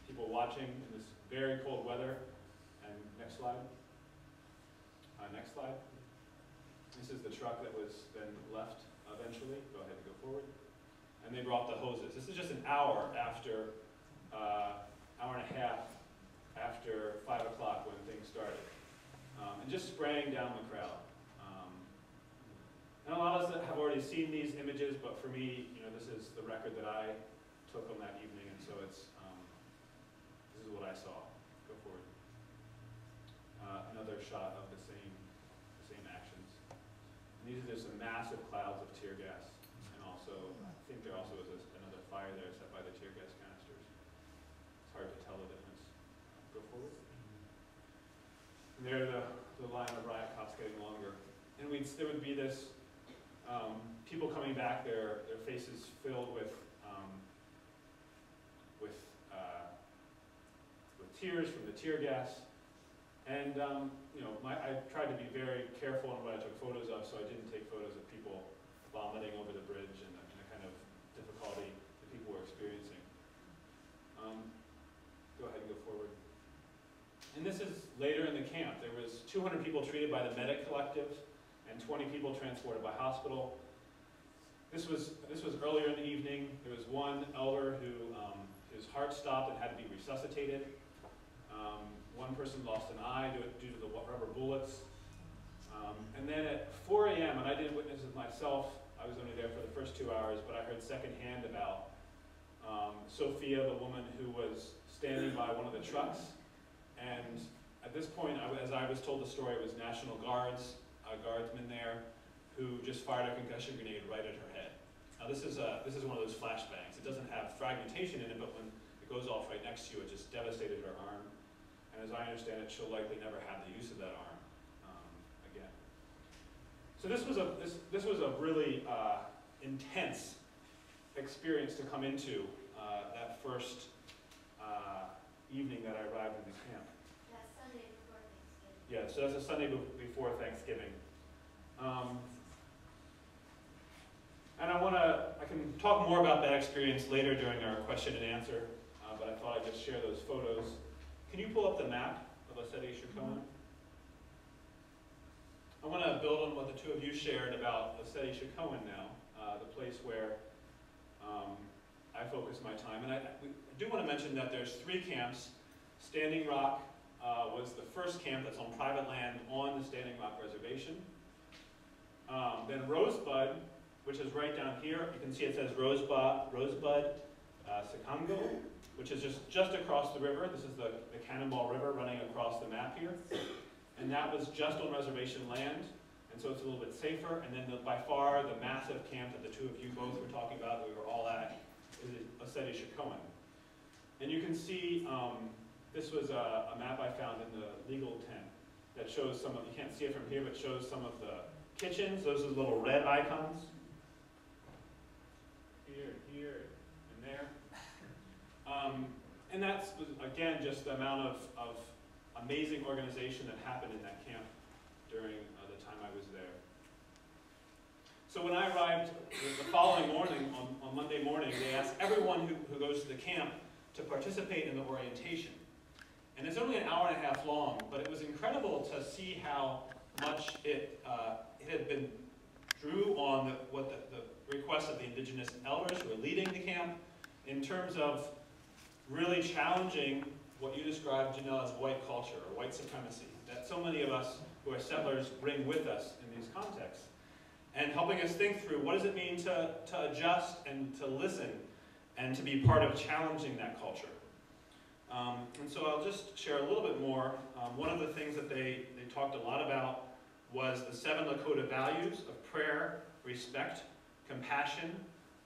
People watching in this very cold weather. And next slide. Next slide. This is the truck that was then left eventually. Go ahead and go forward. And they brought the hoses. This is just an hour after, hour and a half after 5 o'clock when things started. And just spraying down the crowd. And a lot of us have already seen these images, but for me, this is the record that I took on that evening, and so it's, this is what I saw. Go forward. Another shot of the same actions. And these are just some massive clouds of tear gas, and also, I think there also was another fire there set by the tear gas canisters. It's hard to tell the difference. Go forward. And there the line of riot cops getting longer. And there would be this, people coming back, their faces filled with tears from the tear gas. And I tried to be very careful on what I took photos of, so I didn't take photos of people vomiting over the bridge and the kind of difficulty that people were experiencing. Go ahead and go forward. And this is later in the camp. There was 200 people treated by the Medic Collective and 20 people transported by hospital. This was earlier in the evening. There was one elder who his heart stopped and had to be resuscitated. One person lost an eye due to the rubber bullets. And then at 4 a.m., and I didn't witness it myself, I was only there for the first 2 hours, but I heard secondhand about Sophia, the woman who was standing by one of the trucks. And at this point, as I was told the story, it was National Guardsmen there, who just fired a concussion grenade right at her head. Now this is one of those flashbangs. It doesn't have fragmentation in it, but when it goes off right next to you, it just devastated her arm. And as I understand it, she'll likely never have the use of that arm again. So this was a really intense experience to come into that first evening that I arrived in the camp. That's Sunday before Thanksgiving. Yeah, so that's a Sunday before Thanksgiving. And I can talk more about that experience later during our question and answer, but I thought I'd just share those photos. Can you pull up the map of Asceti-Chacoan? I want to build on what the two of you shared about Asceti-Chacoan now, the place where I focus my time. And I do want to mention that there's 3 camps. Standing Rock was the first camp that's on private land on the Standing Rock Reservation. Then Rosebud, which is right down here. You can see it says Rosebud Secongo, which is just across the river. This is the Cannonball River running across the map here. And that was just on reservation land, and so it's a little bit safer. And then by far the massive camp that the two of you both were talking about, that we were all at, is Asceti-Chacoan. And you can see, this was a map I found in the legal tent that shows some of, you can't see it from here, but shows some of the kitchens. Those are the little red icons. Here, and there. And that's, again, just the amount of amazing organization that happened in that camp during the time I was there. So when I arrived the following morning, on Monday morning, they asked everyone who goes to the camp to participate in the orientation. And it's only an hour and a half long, but it was incredible to see how much it had been drew on the request of the indigenous elders who were leading the camp in terms of really challenging what you described, Jannelle, as white culture or white supremacy, that so many of us who are settlers bring with us in these contexts, and helping us think through what does it mean to adjust and to listen and to be part of challenging that culture. And so I'll just share a little bit more. One of the things that they talked a lot about was the 7 Lakota values of prayer, respect, compassion,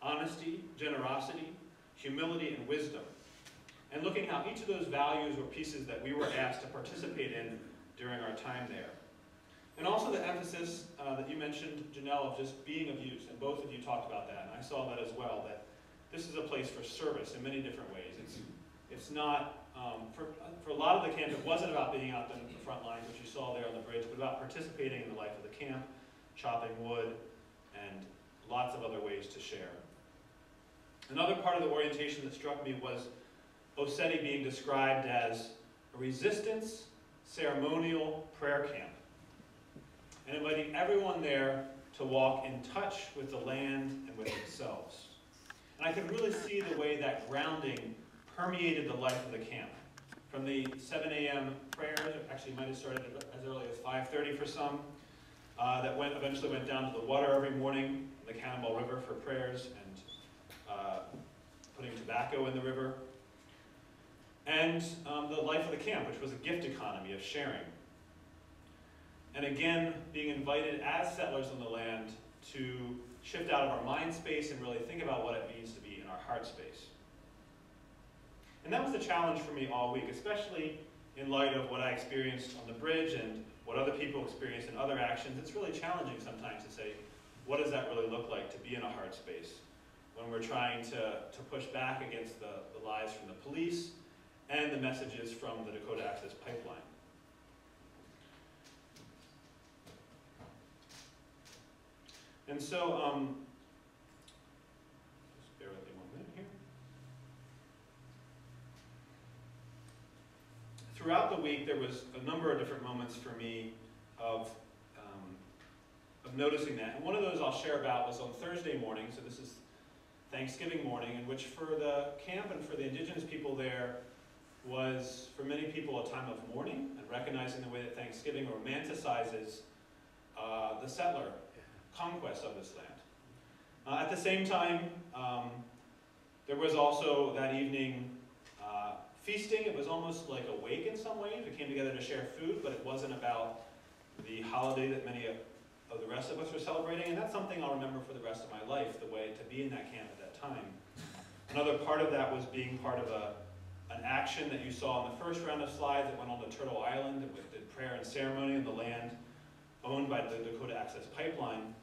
honesty, generosity, humility, and wisdom. And looking how each of those values were pieces that we were asked to participate in during our time there. And also the emphasis that you mentioned, Jannelle, of just being of use, and both of you talked about that, and I saw that as well, that this is a place for service in many different ways. It's not, for a lot of the camp, it wasn't about being out in the front lines, which you saw there on the bridge, but about participating in the life of the camp, chopping wood, and lots of other ways to share. Another part of the orientation that struck me was Oseti being described as a resistance, ceremonial prayer camp, and inviting everyone there to walk in touch with the land and with themselves. And I could really see the way that grounding permeated the life of the camp. From the 7 a.m. prayers, actually might have started as early as 5:30 for some, that eventually went down to the water every morning, the Cannonball River for prayers and putting tobacco in the river. And the life of the camp, which was a gift economy of sharing. And again, being invited as settlers on the land to shift out of our mind space and really think about what it means to be in our heart space. And that was the challenge for me all week, especially in light of what I experienced on the bridge and what other people experienced in other actions. It's really challenging sometimes to say, what does that really look like to be in a heart space when we're trying to push back against the lies from the police and the messages from the Dakota Access Pipe Line. And so, just bear with me 1 minute here. Throughout the week, there was a number of different moments for me of noticing that. And one of those I'll share about was on Thursday morning, so this is Thanksgiving morning, in which for the camp and for the indigenous people there was, for many people, a time of mourning and recognizing the way that Thanksgiving romanticizes the settler conquest of this land. At the same time, there was also that evening feasting. It was almost like a wake in some ways. We came together to share food, but it wasn't about the holiday that many of the rest of us were celebrating, and that's something I'll remember for the rest of my life, the way to be in that camp at that time. Another part of that was being part of an action that you saw in the first round of slides that went on to Turtle Island and did prayer and ceremony in the land owned by the Dakota Access Pipe Line.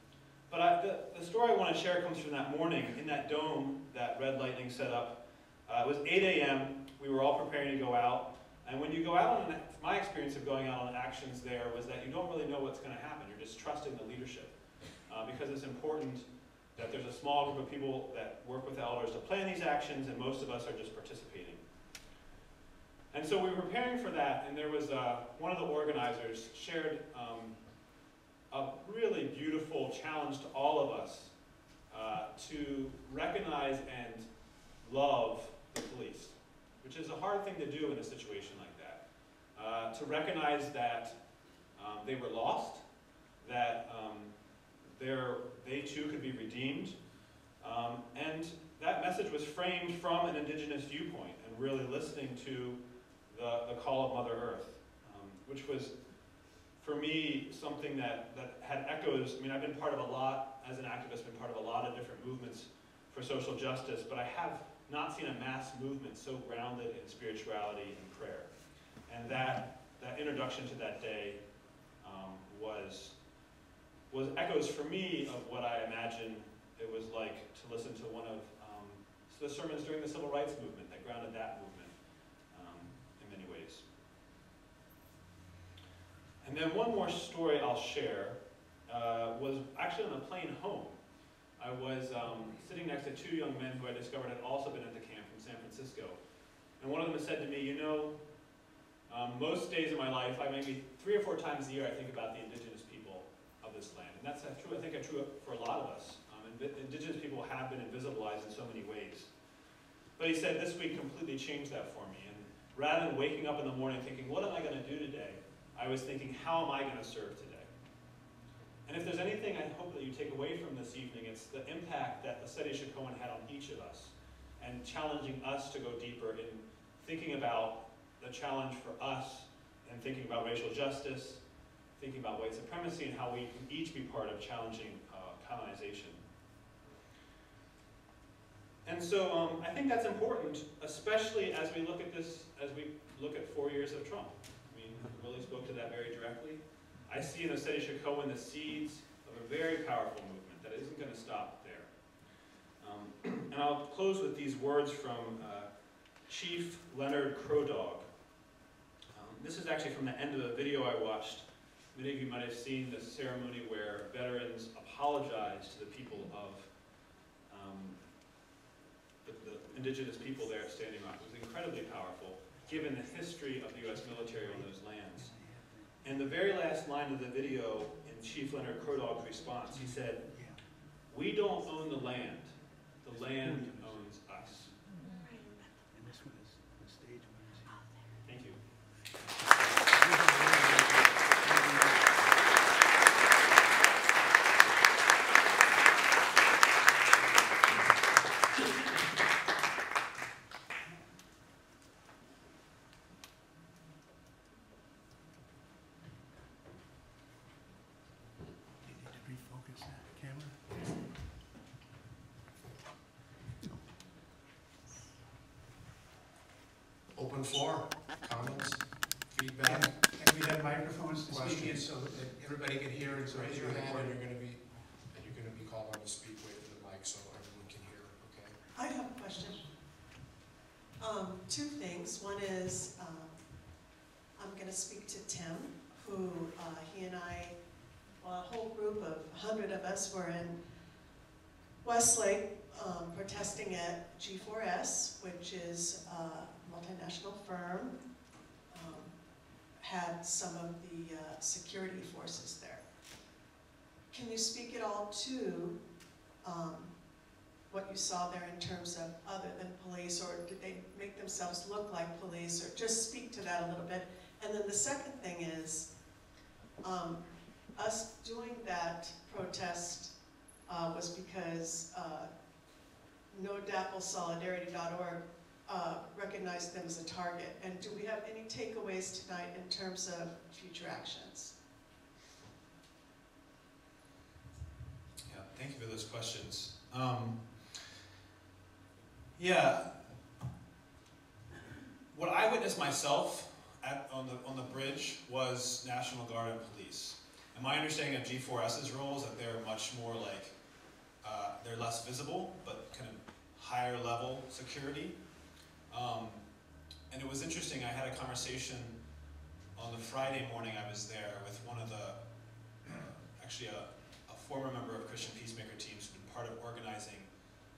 But the story I want to share comes from that morning in that dome that Red Lightning set up. It was 8 a.m. We were all preparing to go out. And when you go out on, my experience of going out on actions there was that you don't really know what's going to happen. You're just trusting the leadership. Because it's important that there's a small group of people that work with elders to plan these actions, and most of us are just participating. And so we were preparing for that, and there was one of the organizers shared a really beautiful challenge to all of us to recognize and love the police, which is a hard thing to do in a situation like that. To recognize that they were lost, that they too could be redeemed, and that message was framed from an indigenous viewpoint and really listening to the call of Mother Earth, which was, for me, something that had echoes. I mean, I've been part of a lot, as an activist, been part of a lot of different movements for social justice, but I have not seen a mass movement so grounded in spirituality and prayer. And that introduction to that day was echoes for me of what I imagine it was like to listen to one of the sermons during the Civil Rights Movement that grounded that movement in many ways. And then one more story I'll share was actually on a plane home. I was sitting next to 2 young men who I discovered had also been at the camp from San Francisco. And one of them said to me, you know, most days of my life, maybe 3 or 4 times a year, I think about the indigenous people of this land. And that's true, I think true for a lot of us. Indigenous people have been invisibilized in so many ways. But he said this week completely changed that for me. And rather than waking up in the morning thinking, what am I going to do today? I was thinking, how am I going to serve today? And if there's anything I hope that you take away from this evening, it's the impact that the study of Cohen had on each of us, and challenging us to go deeper in thinking about the challenge for us, and thinking about racial justice, thinking about white supremacy, and how we can each be part of challenging colonization. And so I think that's important, especially as we look at this, as we look at 4 years of Trump. I mean, Willie spoke to that very directly. I see in the study of Cohen the seeds of a very powerful movement that isn't going to stop there. And I'll close with these words from Chief Leonard Crowdog. This is actually from the end of a video I watched. Many of you might have seen the ceremony where veterans apologized to the people of the indigenous people there at Standing Rock. It was incredibly powerful, given the history of the U.S. military on those lands. And the very last line of the video, in Chief Leonard Crowdog's response, he said, "We don't own the land owns us." And this one is the stage one. Thank you. You need to refocus that camera. Open floor, comments, feedback. And we have microphones to speak in Questions. so that everybody can hear and so Raise that your you're hand and recording. you're gonna be called on to speak, wait for the mic so everyone can hear, okay? I have a question. Two things. One is, I'm going to speak to Tim, who he and I, well, a whole group of 100 of us were in Westlake protesting at G4S, which is a multinational firm, had some of the security forces there. Can you speak at all to what you saw there in terms of other than police, or did they make themselves look like police, or just speak to that a little bit? And then the second thing is, us doing that protest was because NoDappleSolidarity.org recognized them as a target. And do we have any takeaways tonight in terms of future actions? Yeah, thank you for those questions. Yeah, what I witnessed myself on the bridge was National Guard and police. And my understanding of G4S's role is that they're much more like, they're less visible, but kind of higher level security. And it was interesting, I had a conversation on the Friday morning I was there with one of the, actually a former member of Christian Peacemaker teams who's been part of organizing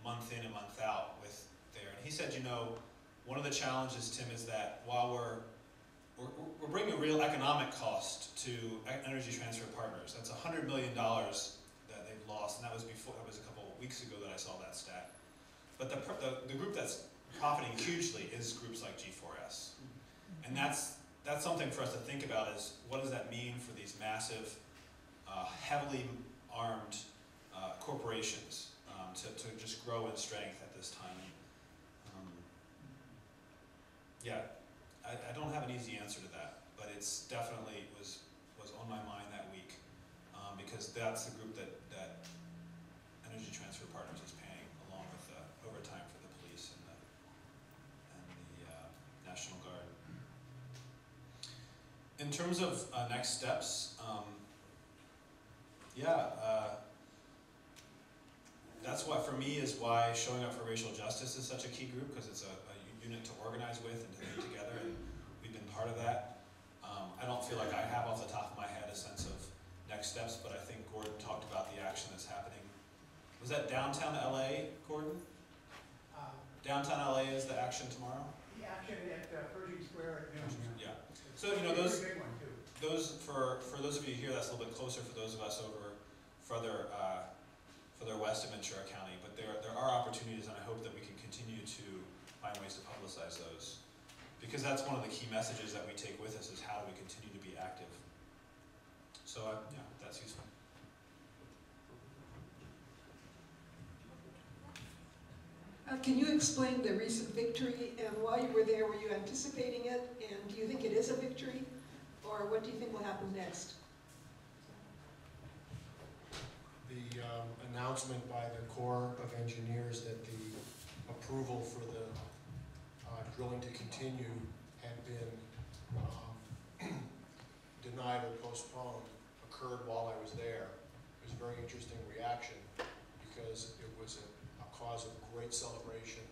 month in and month out with there. And he said, you know, one of the challenges, Tim, is that while we're bringing a real economic cost to Energy Transfer Partners. That's $100 million that they've lost, and that was a couple of weeks ago that I saw that stat. But the group that's profiting hugely is groups like G4S. And that's something for us to think about, is what does that mean for these massive, heavily armed corporations to just grow in strength at this time. Yeah, I don't have an easy answer to that, but it's definitely was on my mind that week, because that's the group that Energy Transfer Partners is paying, along with overtime for the police and the National Guard. In terms of next steps, that's what, for me, is why showing up for racial justice is such a key group, because it's a unit to organize with and to be together, and we've been part of that. I don't feel like I have off the top of my head a sense of next steps, but I think Gordon talked about the action that's happening. Was that downtown LA, Gordon? Downtown LA is the action tomorrow? The action at Pershing Square at noon. Yeah. So, you know, those, Big one, too. for those of you here, that's a little bit closer for those of us over further west of Ventura County, but there are opportunities, and I hope that we can continue to find ways to publicize those. Because that's one of the key messages that we take with us is how do we continue to be active. So yeah, that's useful. Can you explain the recent victory, and while you were there, were you anticipating it, and do you think it is a victory, or what do you think will happen next? The announcement by the Corps of Engineers that the approval for the drilling to continue had been denied or postponed occurred while I was there. It was a very interesting reaction because it was a cause of great celebration.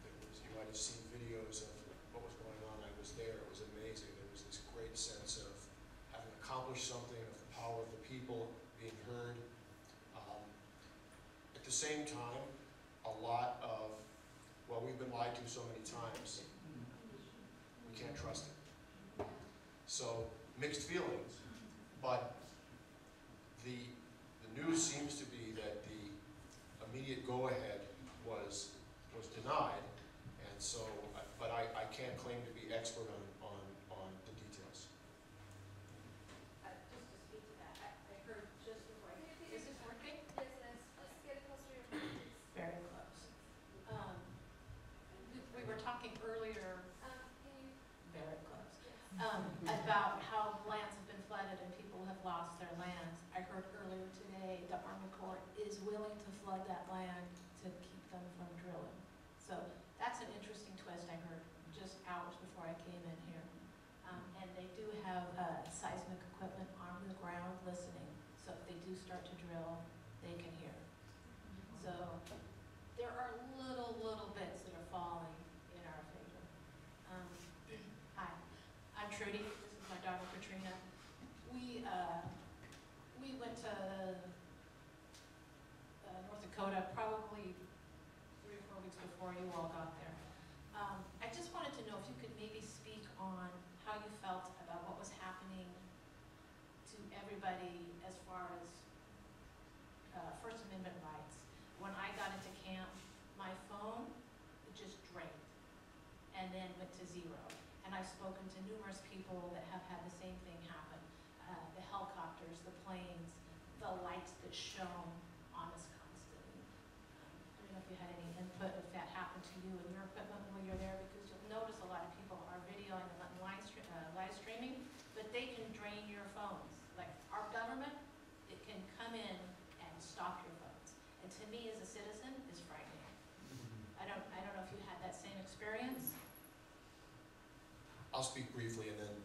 You might have seen videos of what was going on. I was there. It was amazing. There was this great sense of having accomplished something, of the power of the people being heard. At the same time, a lot of, well, we've been lied to so many times, we can't trust it. So, mixed feelings, but the news seems to be that the immediate go-ahead was denied, and so, but I can't claim to be expert on the details. Just to speak to that, I heard just before, is this working? Yes, let's get closer to your mic, please. Very close. We were talking earlier, Can you? very close, about how lands have been flooded and people have lost their lands. I heard earlier today the Army Corps is willing to flood that land to keep them from drilling. So that's an interesting twist I heard just hours before I came in here. And they do have seismic equipment on the ground listening. So if they do start to drill, they can hear. So there are little bits that are falling in our favor. Hi, I'm Trudy. This is my daughter Katrina. We went to North Dakota probably 3 or 4 weeks before you all got there. I just wanted to know if you could maybe speak on how you felt about what was happening to everybody as far as First Amendment rights. When I got into camp, my phone just drained and then went to 0. And I've spoken to numerous people that have had the same thing happen. The helicopters, the planes, the lights that shone on us constantly. I don't know if you had any input if that happened to you and your equipment when you're there, because you'll notice a lot of people are videoing and live streaming, but they can drain your phones. Like our government, it can come in and stop your phones. And to me as a citizen, is frightening. I don't know if you had that same experience. I'll speak briefly, and then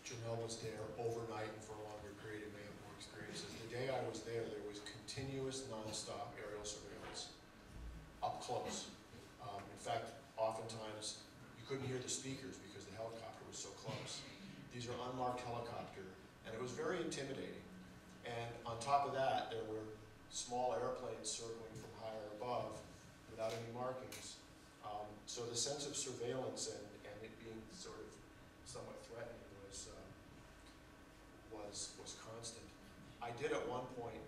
Jannelle was there overnight and for a longer period and may have more experiences. The day I was there, there was continuous, nonstop aerial surveillance, up close. In fact, oftentimes you couldn't hear the speakers because the helicopter was so close. These are unmarked helicopter, and it was very intimidating. And on top of that, there were small airplanes circling from higher above without any markings. So the sense of surveillance and it being sort of somewhat threatening was constant. I did at one point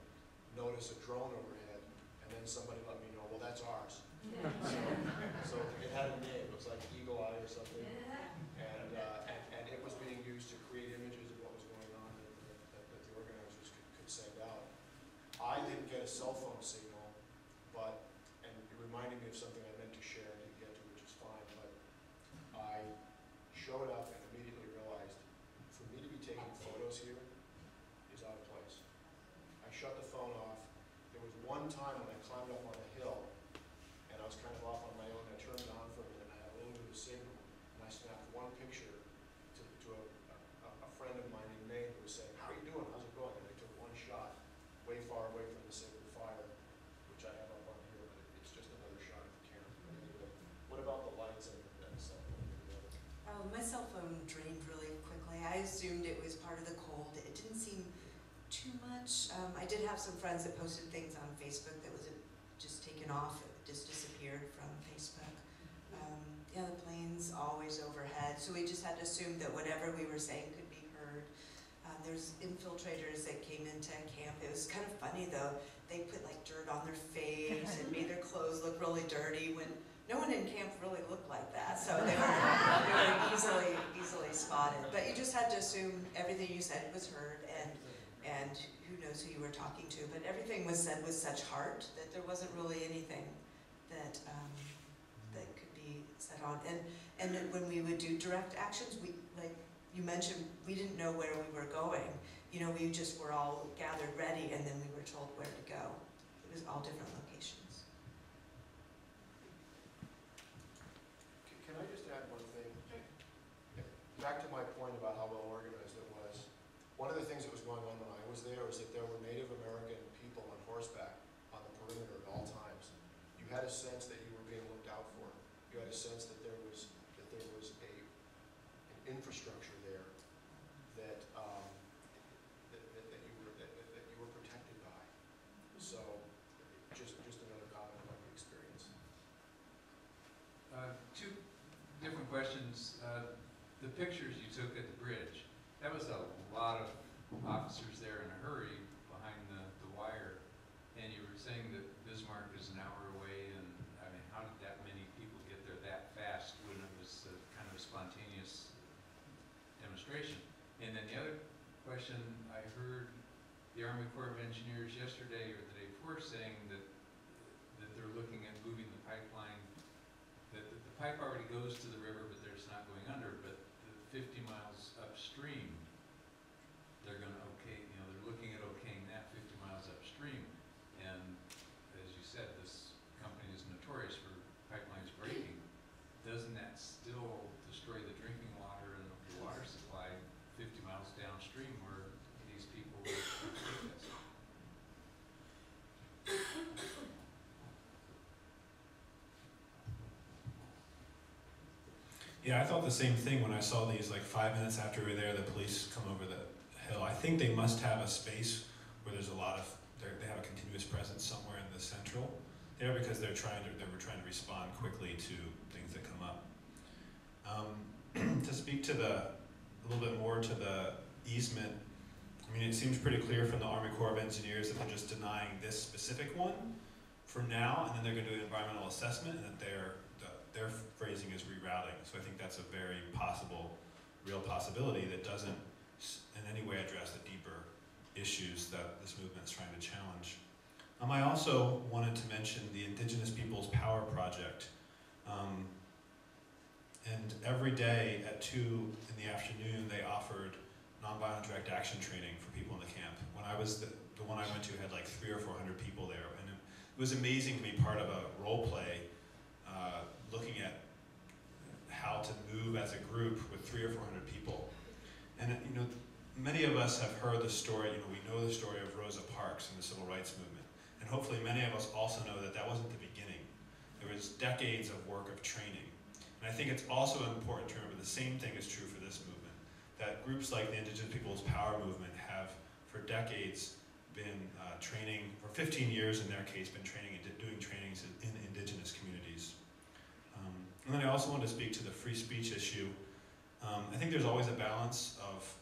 notice a drone overhead, and then somebody let me know, well, that's ours. So it had a name. It was like Eagle Eye or something, and it was being used to create images of what was going on that the organizers could send out. I didn't get a cell phone signal, and it reminded me of something I meant to share and didn't get to, which is fine, but I showed up and immediately realized for me to be taking photos here is out of place. I shut the phone off. There was one time when I climbed up on a hill and I was kind of off on my own. I turned it on for a minute and I had a little bit of a signal, and I snapped one picture to a friend of mine in Maine who was saying, how are you doing? How's it going? And I took one shot way far away from the sacred fire, which I have up on here, but it's just another shot of the camera. But anyway, what about the lights and cell phone? My cell phone drained really quickly. I assumed it was part of the cold. It didn't seem too much. I did have some friends that posted things on Facebook that wasn't just taken off. It just disappeared from Facebook. Yeah, the planes always overhead. So we just had to assume that whatever we were saying could be heard. There's infiltrators that came into camp. It was kind of funny though. They put like dirt on their face and made their clothes look really dirty when no one in camp really looked like that, so they were easily spotted. But you just had to assume everything you said was heard, and who knows who you were talking to. But everything was said with such heart that there wasn't really anything that that could be said on. And when we would do direct actions, we, like you mentioned, we didn't know where we were going. You know, we just were all gathered ready, and then we were told where to go. It was all different locations. Can I just add one thing? Back to my point about how well organized it was. One of the things that was going on when I was there was that there were Native American people on horseback on the perimeter at all times. You had a sense that you were being looked out for. You had a sense that there was an infrastructure there that that you were protected by. So, just another comment about the experience. Two different questions. The pictures you took at the bridge, that was a lot of officers there in a hurry behind the wire, and you were saying that Bismarck is an hour away, and I mean, how did that many people get there that fast when it was kind of a spontaneous demonstration? And then the other question, I heard the Army Corps of Engineers yesterday or the day before saying that they're looking at moving the pipeline, that the pipe already goes to the river, but there's not going under, but the 50 miles upstream, they're going to they're looking at okaying that 50 miles upstream. And as you said, this company is notorious for pipelines breaking. Doesn't that still destroy the drinking water and the water supply 50 miles downstream where these people will take this? Yeah, I thought the same thing when I saw these, like 5 minutes after we were there, the police come over the hill. I think they must have a space where there's a lot of, they have a continuous presence somewhere in the central there because they were trying to respond quickly to things that come up. To speak to a little bit more to the easement, I mean, it seems pretty clear from the Army Corps of Engineers that they're just denying this specific one for now, and then they're going to do an environmental assessment, and that their phrasing is rerouting. So I think that's a very real possibility that doesn't in any way address the deeper issues that this movement's trying to challenge. I also wanted to mention the Indigenous Peoples Power Project. And every day at 2 in the afternoon, they offered nonviolent direct action training for people in the camp. When I was, the one I went to had like 300 or 400 people there. And it was amazing to be part of a role play looking at how to move as a group with 300 or 400 people. And many of us have heard the story, we know the story of Rosa Parks and the civil rights movement. And hopefully many of us also know that that wasn't the beginning. There was decades of work of training. And I think it's also important to remember the same thing is true for this movement, that groups like the Indigenous Peoples Power Movement have for decades been training, for 15 years in their case, been training and doing trainings in indigenous communities. And then I also wanted to speak to the free speech issue. I think there's always a balance of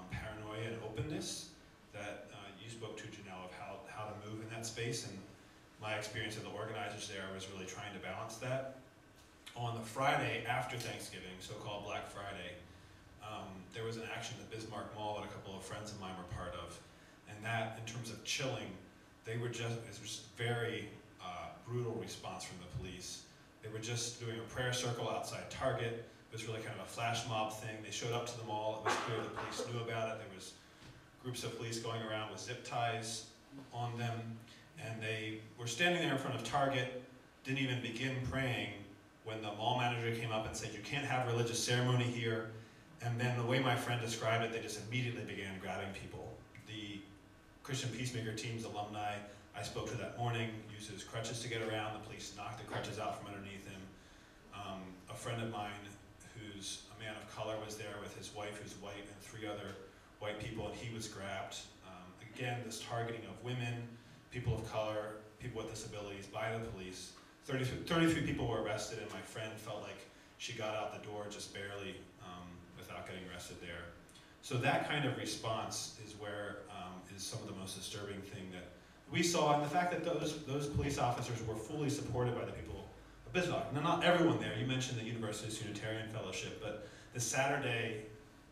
paranoia and openness that you spoke to, Jannelle, of how to move in that space. And my experience of the organizers there was really trying to balance that. On the Friday after Thanksgiving, so-called Black Friday, there was an action at Bismarck Mall that a couple of friends of mine were part of. And that, in terms of chilling, it was just very brutal response from the police. They were just doing a prayer circle outside Target. It was really kind of a flash mob thing. They showed up to the mall. It was clear the police knew about it. There was groups of police going around with zip ties on them. And they were standing there in front of Target, didn't even begin praying when the mall manager came up and said, "You can't have religious ceremony here." And then the way my friend described it, they just immediately began grabbing people. The Christian Peacemaker team's alumni I spoke to that morning uses crutches to get around. The police knocked the crutches out from underneath him. A friend of mine who's a man of color was there with his wife who's white and 3 other white people, and he was grabbed. Again, this targeting of women, people of color, people with disabilities by the police. 33 people were arrested, and my friend felt like she got out the door just barely without getting arrested there. So that kind of response is where is some of the most disturbing thing that we saw, and the fact that those police officers were fully supported by the people of Bismarck. Now, not everyone there. You mentioned the Universalist Unitarian Fellowship, but the Saturday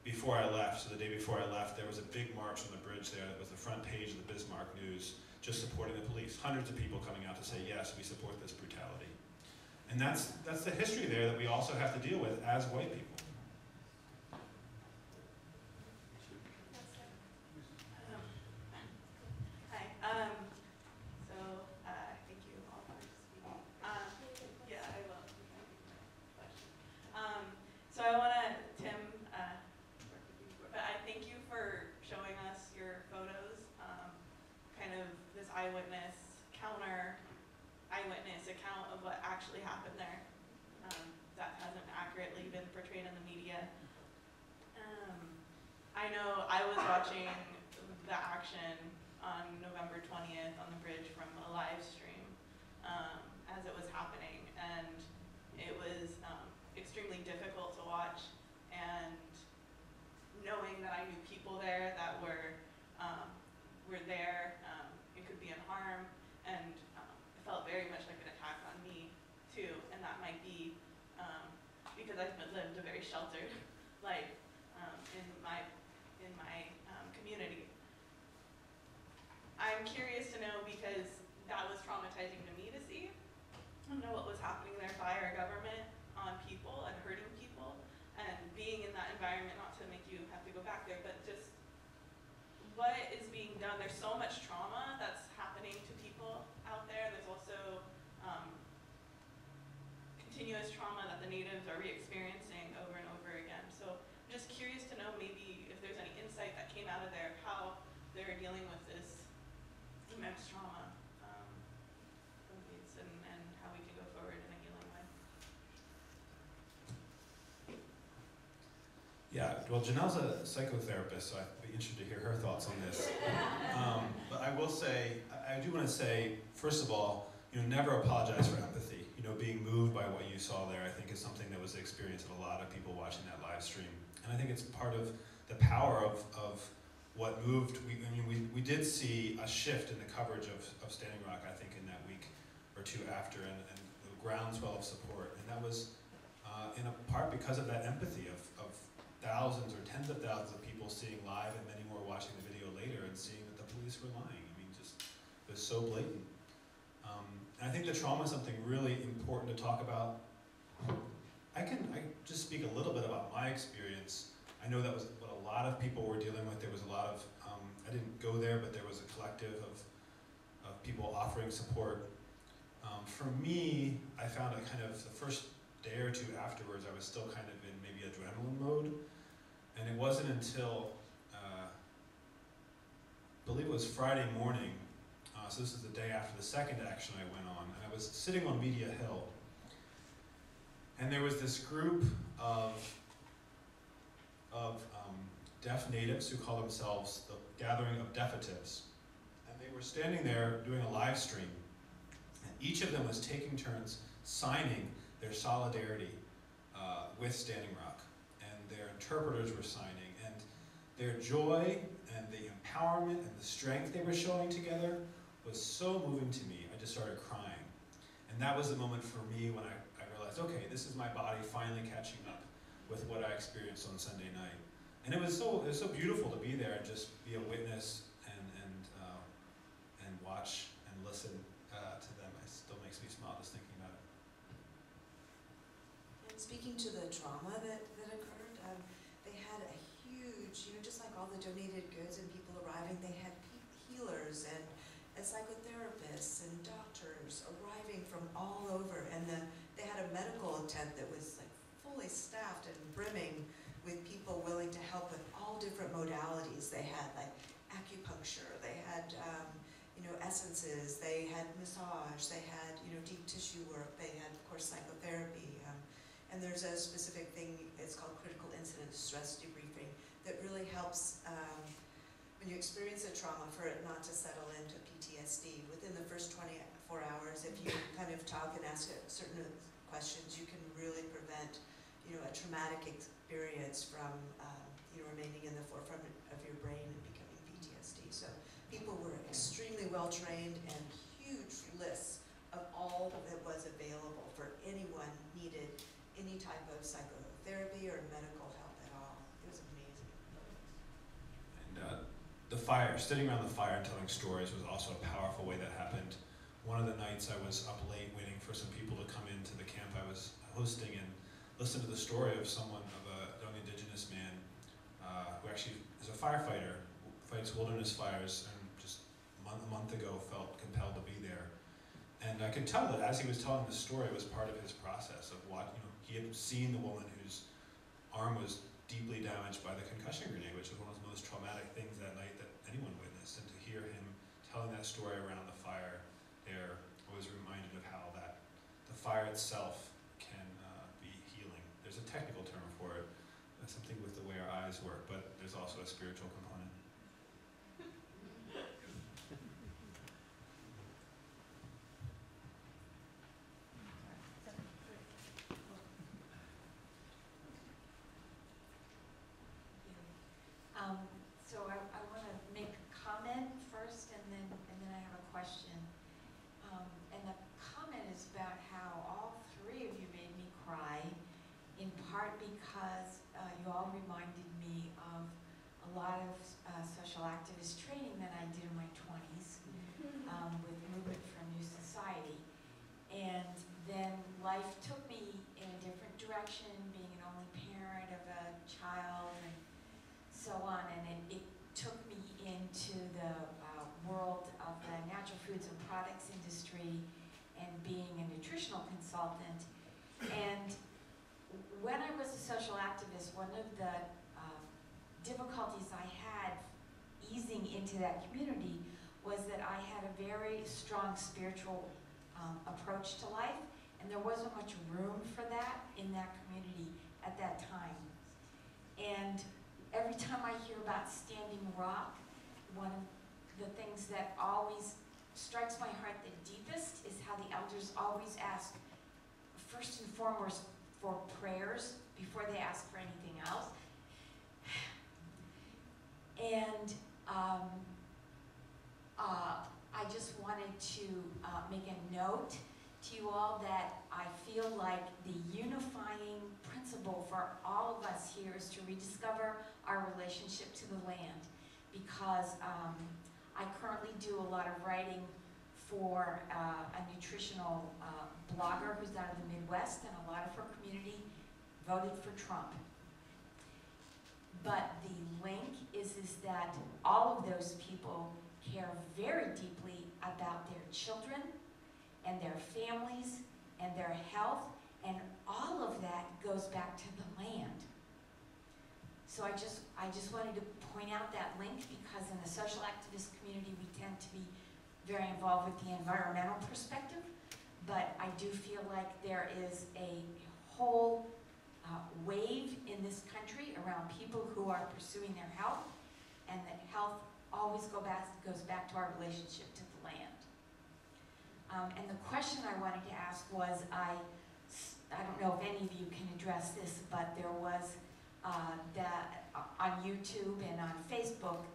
before I left, so the day before I left, there was a big march on the bridge there that was the front page of the Bismarck News, just supporting the police. Hundreds of people coming out to say, yes, we support this brutality. And that's the history there that we also have to deal with as white people. Hi. Thank you all for speaking. Yeah, I will. So I want to, Tim, work with you, but I thank you for showing us your photos, kind of this eyewitness account of what actually happened there. That hasn't accurately been portrayed in the media. I know I was watching the action on November 20th on the bridge from a live stream as it was happening, and it was extremely difficult to watch, and knowing that I knew people there that were there, it could be in harm, and it felt very much like an attack on me too, and that might be because I've lived a very sheltered life in my community. I'm curious to know, because that was traumatizing to me to see. I don't know what was happening there by our government on people and hurting people, and being in that environment, not to make you have to go back there, but just what is being done. There's so much trauma that's happening to people out there. There's also continuous trauma that the natives are re-experiencing over and over again. So I'm just curious to know maybe if there's any insight that came out of there, how they're dealing with this immense trauma, and how we can go forward in a healing way. Yeah, well, Jannelle's a psychotherapist, so I'd be interested to hear her thoughts on this. But I will say, I do want to say, first of all, never apologize for empathy. Being moved by what you saw there, I think, is something that was the experience of a lot of people watching that live stream. And I think it's part of the power of what moved. We did see a shift in the coverage of Standing Rock, I think, in that week or two after, and the groundswell of support. And that was in a part because of that empathy of thousands or tens of thousands of people seeing live, and many more watching the video later and seeing that the police were lying. It was so blatant. And I think the trauma is something really important to talk about. I just speak a little bit about my experience. I know that was what a lot of people were dealing with. There was a lot of, I didn't go there, but there was a collective of people offering support. For me, I found it kind of the first day or two afterwards, I was still kind of in maybe adrenaline mode. And it wasn't until, I believe it was Friday morning, so this is the day after the second action I went on, and I was sitting on Media Hill, and there was this group of deaf natives who call themselves the Gathering of Deafatives, and they were standing there doing a live stream, and each of them was taking turns signing their solidarity with Standing Rock, and their interpreters were signing, and their joy and the empowerment and the strength they were showing together was so moving to me, I just started crying. And that was the moment for me when I realized, okay, this is my body finally catching up with what I experienced on Sunday night. And it was so beautiful to be there and just be a witness and watch and listen to them. It still makes me smile just thinking about it. And speaking to the trauma that occurred, they had a huge, just like all the donated goods and people arriving, they had healers and psychotherapists and doctors arriving from all over, and they had a medical tent that was like fully staffed and brimming with people willing to help with all different modalities. They had like acupuncture, they had essences, they had massage, they had deep tissue work, they had of course psychotherapy, and there's a specific thing, it's called critical incident stress debriefing, that really helps when you experience a trauma, for it not to settle into PTSD. Within the first 24 hours, if you kind of talk and ask certain questions, you can really prevent, a traumatic experience from, remaining in the forefront of your brain and becoming PTSD. So people were extremely well trained, and huge lists of all that was available for any any type of psychotherapy or medical help at all. It was amazing. And the fire, sitting around the fire and telling stories was also a powerful way that happened. One of the nights I was up late waiting for some people to come into the camp I was hosting and listen to the story of someone, of a young indigenous man who actually is a firefighter, fights wilderness fires, and just a month ago felt compelled to be there. And I could tell that as he was telling the story, it was part of his process of what, he had seen the woman whose arm was deeply damaged by the concussion grenade, which was one of the most traumatic things that night that anyone witnessed. And to hear him telling that story around the fire there, I was reminded of how that the fire itself can be healing. There's a technical term for it, something with the way our eyes work, but there's also a spiritual component. So I want to make a comment first, and then I have a question. And the comment is about how all three of you made me cry, in part because you all reminded me of a lot of social activist training that I did in my 20s with Movement for a New Society. And then life took me in a different direction, being an only parent of a child and so on, and it took me into the world of the natural foods and products industry and being a nutritional consultant. And when I was a social activist, one of the difficulties I had easing into that community was that I had a very strong spiritual approach to life, and there wasn't much room for that in that community at that time. And every time I hear about Standing Rock, one of the things that always strikes my heart the deepest is how the elders always ask, first and foremost, for prayers before they ask for anything else. And I just wanted to make a note to you all that I feel like the unifying principle for all of us here is to rediscover our relationship to the land, because I currently do a lot of writing for a nutritional blogger who's out of the Midwest, and a lot of her community voted for Trump. But the link is that all of those people care very deeply about their children and their families and their health, and all of that goes back to the land. So I just wanted to point out that link, because in the social activist community we tend to be very involved with the environmental perspective, but I do feel like there is a whole wave in this country around people who are pursuing their health, and that health always goes back to our relationship to the land. And the question I wanted to ask was, I don't know if any of you can address this, but there was on YouTube and on Facebook,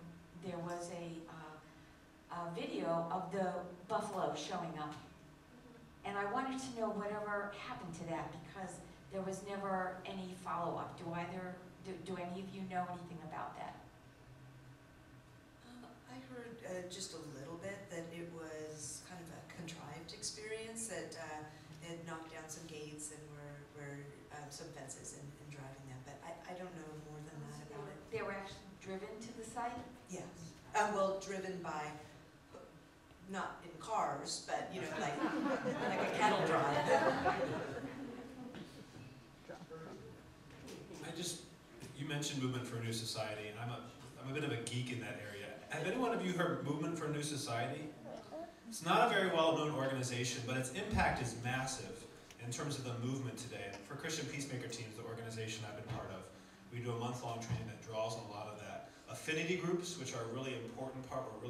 there was a video of the buffalo showing up. And I wanted to know whatever happened to that, because there was never any follow-up. Do any of you know anything about that? I heard just a little bit that it was kind of a contrived experience, that they had knocked down some gates and were some fences and driving them, but I don't know more than that about it. They were actually driven to the site? Yes. Well, driven by, not in cars, but like a cattle drive. You mentioned Movement for a New Society, and I'm a bit of a geek in that area. Have any one of you heard Movement for a New Society? It's not a very well-known organization, but its impact is massive in terms of the movement today. And for Christian Peacemaker Teams, the organization I've been part of, we do a month-long training that draws on a lot of that. Affinity groups, which are a really important part of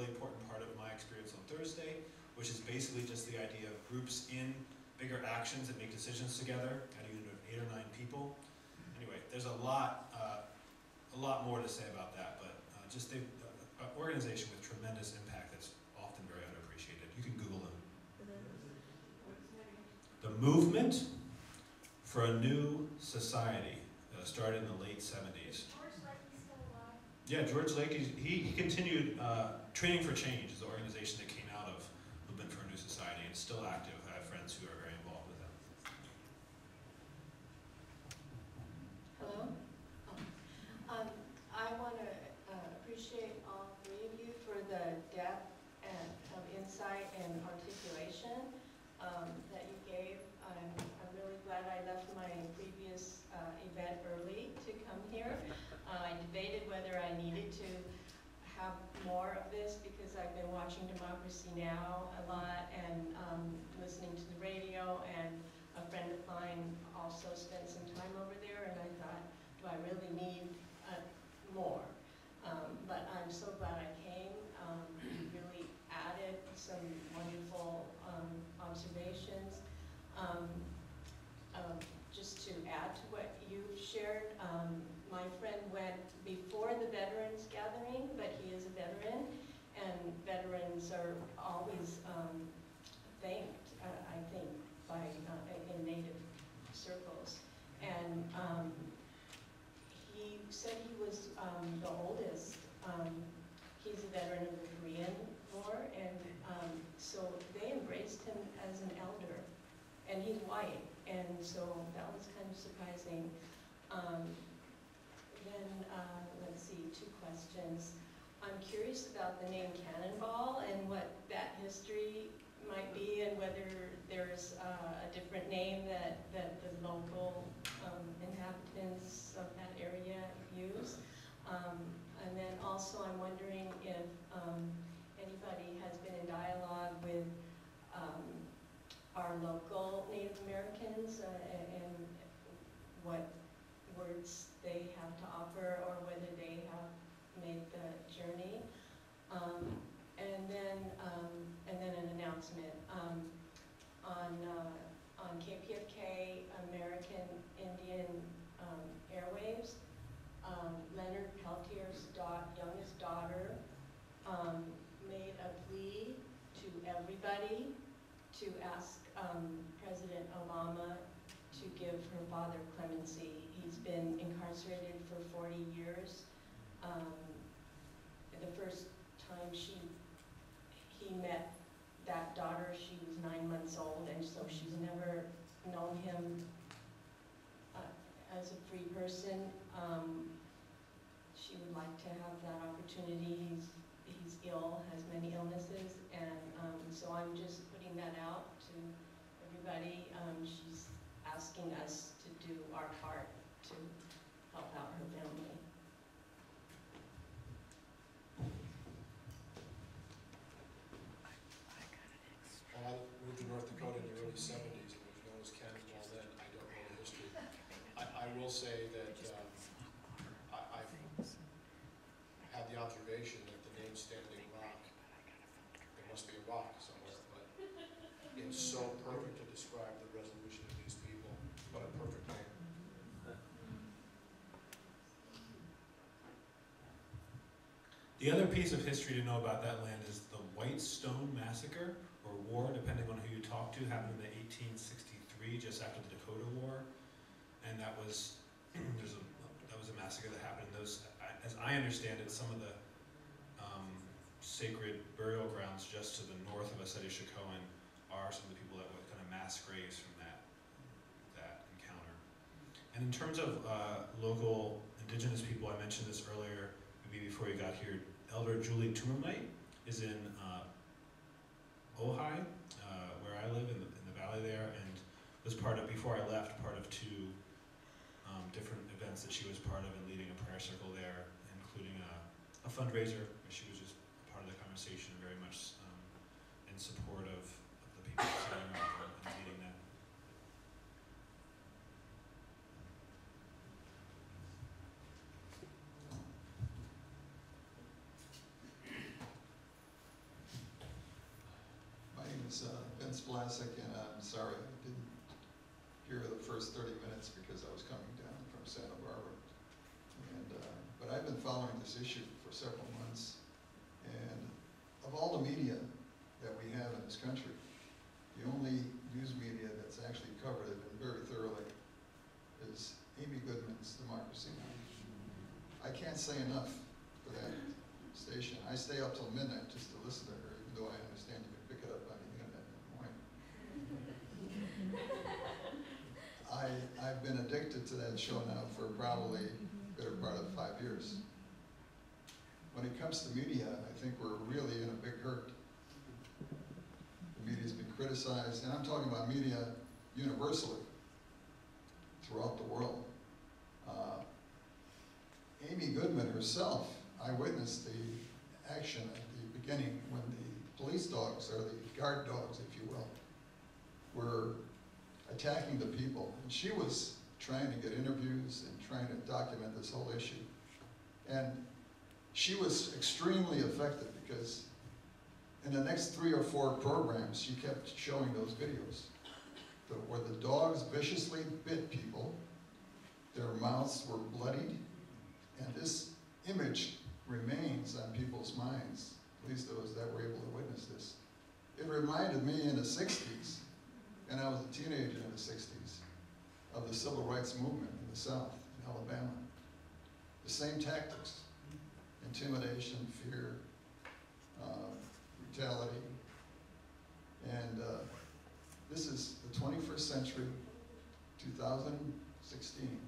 my experience on Thursday, which is basically just the idea of groups in bigger actions that make decisions together, at a unit of 8 or 9 people. Anyway, there's a lot more to say about that, but just an organization with tremendous impact that's often very underappreciated. You can Google them. The Movement for a new society started in the late 70s. George Lakey's still alive. Yeah, George Lakey, he continued Training for Change is the organization that came out of Movement for a New Society and it's still active. I have friends who are very involved with them. Hello. I want to appreciate all three of you for the depth and of insight and articulation that you gave. I'm really glad I left my previous event early to come here. I debated whether I needed to have more of this because I've been watching Democracy Now! A lot and listening to the radio, and a friend of mine also spent some time over there, and I thought, do I really need more? But I'm so glad I came. You really added some wonderful observations. Just to add to what you've shared, my friend went before the veterans gathering, but he is a veteran, and veterans are always thanked, I think, by in Native circles. And he said he was the oldest. He's a veteran of the Korean War, and so they embraced him as an elder, and he's white, and so that was kind of surprising. Let's see, 2 questions. I'm curious about the name Cannonball and what that history might be, and whether there's a different name that the local inhabitants of that area use. And then also I'm wondering if anybody has been in dialogue with our local Native Americans and what words they have to offer, or whether they have made the journey. And then an announcement. On KPFK American Indian Airwaves, Leonard Peltier's youngest daughter made a plea to everybody to ask President Obama to give her father clemency. He's been incarcerated for 40 years. The first time he met that daughter, she was 9 months old, and so she's never known him as a free person. She would like to have that opportunity. He's ill, has many illnesses, and so I'm just putting that out to everybody. She's asking us to do our part to help out her family. Well, I moved to North Dakota in the early 70s, and it was known as Cannonball then. I don't know the history. I will say that I've had the observation that the name Standing Rock, there must be a rock somewhere, but it's so perfect to describe the resolution of these people. What a perfect name. The other piece of history to know about that land is the White Stone Massacre, or war, depending on who you talk to, happened in 1863, just after the Dakota War. And that was a massacre that happened in those, as I understand it, some of the sacred burial grounds just to the north of us at Issaquah are some of the people that were kind of mass graves from that encounter. And in terms of local indigenous people, I mentioned this earlier, maybe before you got here, Elder Julie Tumamite is in Ojai, where I live in the valley there, and was part of, before I left, part of 2 different events that she was part of, and leading a prayer circle there, including a fundraiser where she was just part of the conversation, very much in support of the people sitting around and leading them. My name is Vince Vlasic, and I'm sorry I didn't hear the first 30 minutes because I was coming down from Santa Barbara. And, but I've been following this issue for several months, and of all the media that we have in this country, the only news media that's actually covered it very thoroughly can't say enough for that station. I stay up till midnight just to listen to her, even though I understand you can pick it up on the internet in the morning. I've been addicted to that show now for probably the better part of 5 years. When it comes to media, I think we're really in a big hurt. The media's been criticized, and I'm talking about media universally throughout the world. Amy Goodman herself, I witnessed the action at the beginning when the police dogs, or the guard dogs, if you will, were attacking the people. And she was trying to get interviews and trying to document this whole issue. And she was extremely effective because in the next 3 or 4 programs, she kept showing those videos where the dogs viciously bit people, their mouths were bloodied, and this image remains on people's minds, at least those that were able to witness this. It reminded me in the 60s, and I was a teenager in the 60s, of the civil rights movement in the South, in Alabama. The same tactics: intimidation, fear, brutality. And this is the 21st century, 2016,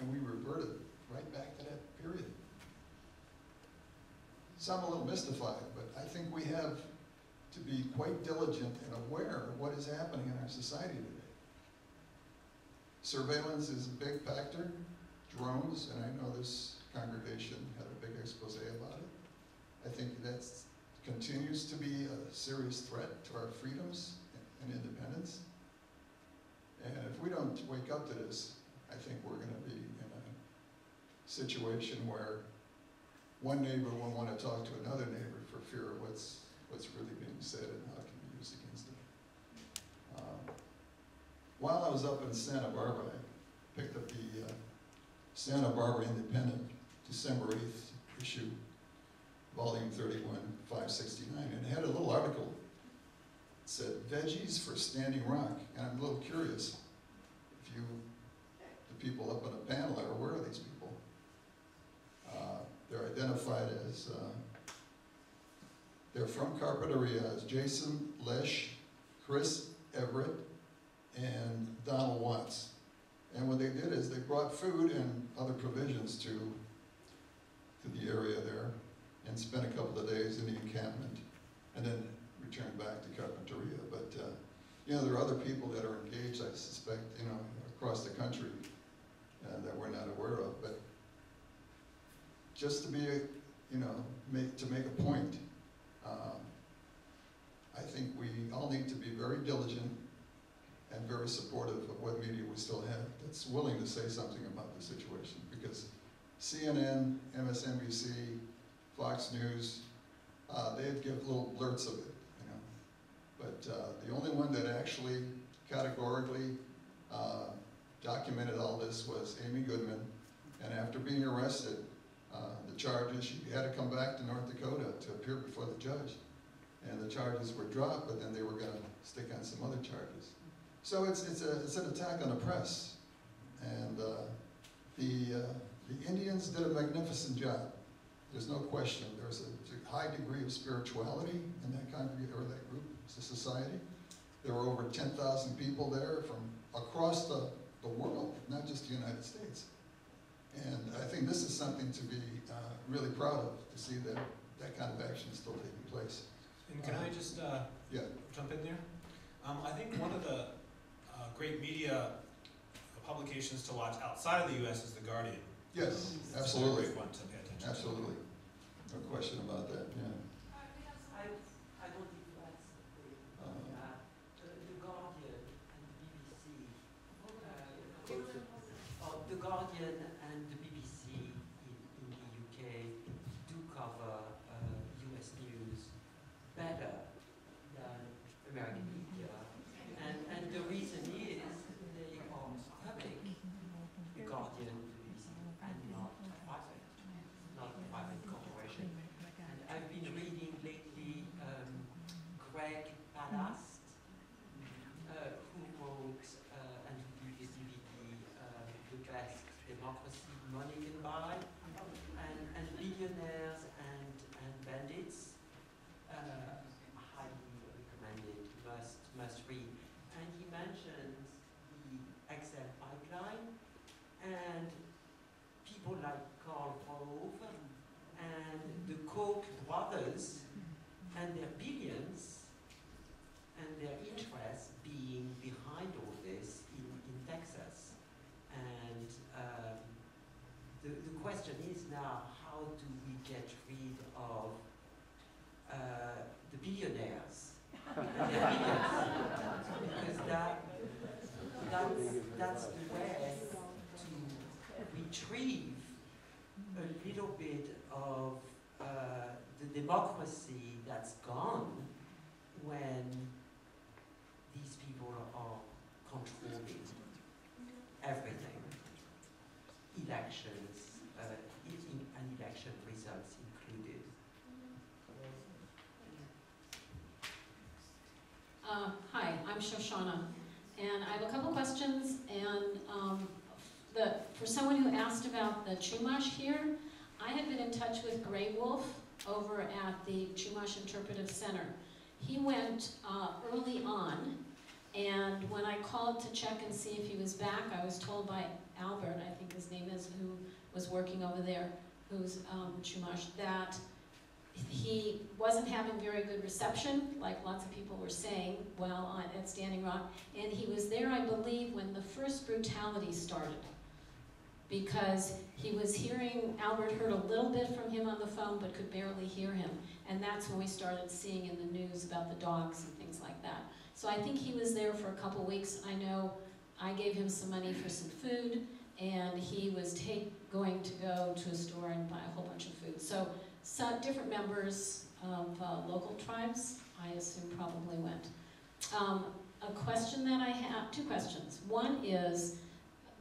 and we reverted right back to that period. So I'm a little mystified, but I think we have to be quite diligent and aware of what is happening in our society today. Surveillance is a big factor. Drones, and I know this congregation had a big expose about it. I think that continues to be a serious threat to our freedoms and independence. And if we don't wake up to this, I think we're going to be in a situation where one neighbor won't want to talk to another neighbor for fear of what's really being said and how it can be used against them. While I was up in Santa Barbara, I picked up the Santa Barbara Independent, December 8th issue, volume 31, 569, and it had a little article. It said, "Veggies for Standing Rock," and I'm a little curious if the people up on the panel are aware of these people. They're identified as, they're from Carpinteria, as Jason Lesh, Chris Everett, and Donald Watts. And what they did is they brought food and other provisions to the area there and spent a couple of days in the encampment and then returned back to Carpinteria. But, you know, there are other people that are engaged, I suspect, you know, across the country that we're not aware of. But just to be, you know, to make a point, I think we all need to be very diligent and very supportive of what media we still have that's willing to say something about the situation. Because CNN, MSNBC, Fox News, they give little blurts of it, you know. But the only one that actually categorically documented all this was Amy Goodman. And after being arrested, the charges, she had to come back to North Dakota to appear before the judge. And the charges were dropped, but then they were going to stick on some other charges. So it's an attack on the press. And the Indians did a magnificent job. There's no question. There's a high degree of spirituality in that congregation, or that group, society. There were over 10,000 people there from across the world, not just the United States. And I think this is something to be really proud of, to see that kind of action still taking place. And can I just jump in there? I think one of the great media publications to watch outside of the U.S. is The Guardian. Yes, absolutely. One to pay attention Absolutely. No question about that, yeah. I wanted to ask The Guardian and The Guardian and the BBC in the UK do cover US news better than American media. And the reason is they are public, The Guardian, the BBC, and not a private corporation. And I've been reading lately Greg Palast, who wrote and who did this DVD, The Best Democracy Money Can Buy. now, how do we get rid of the billionaires? And their billions? Because that's the way to retrieve a little bit of the democracy that's gone when these people are controlling everything, elections, and election results included. Hi, I'm Shoshana, and I have a couple questions. And for someone who asked about the Chumash here, I had been in touch with Gray Wolf over at the Chumash Interpretive Center. He went early on, and when I called to check and see if he was back, I was told by Albert, I think his name is, who was working over there, who's Chumash, that he wasn't having very good reception, like lots of people were saying, while at Standing Rock. And he was there, I believe, when the first brutality started, because he was hearing, Albert heard a little bit from him on the phone, but could barely hear him. And that's when we started seeing in the news about the dogs and things like that. So I think he was there for a couple weeks. I know I gave him some money for some food, and he was going to go to a store and buy a whole bunch of food. So different members of local tribes, I assume, probably went. A question that I have, two questions. One is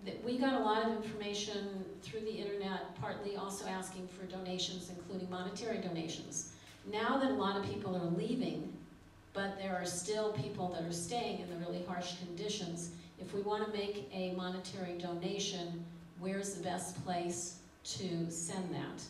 that we got a lot of information through the internet, partly also asking for donations, including monetary donations. Now that a lot of people are leaving, but there are still people that are staying in the really harsh conditions, if we want to make a monetary donation, where's the best place to send that?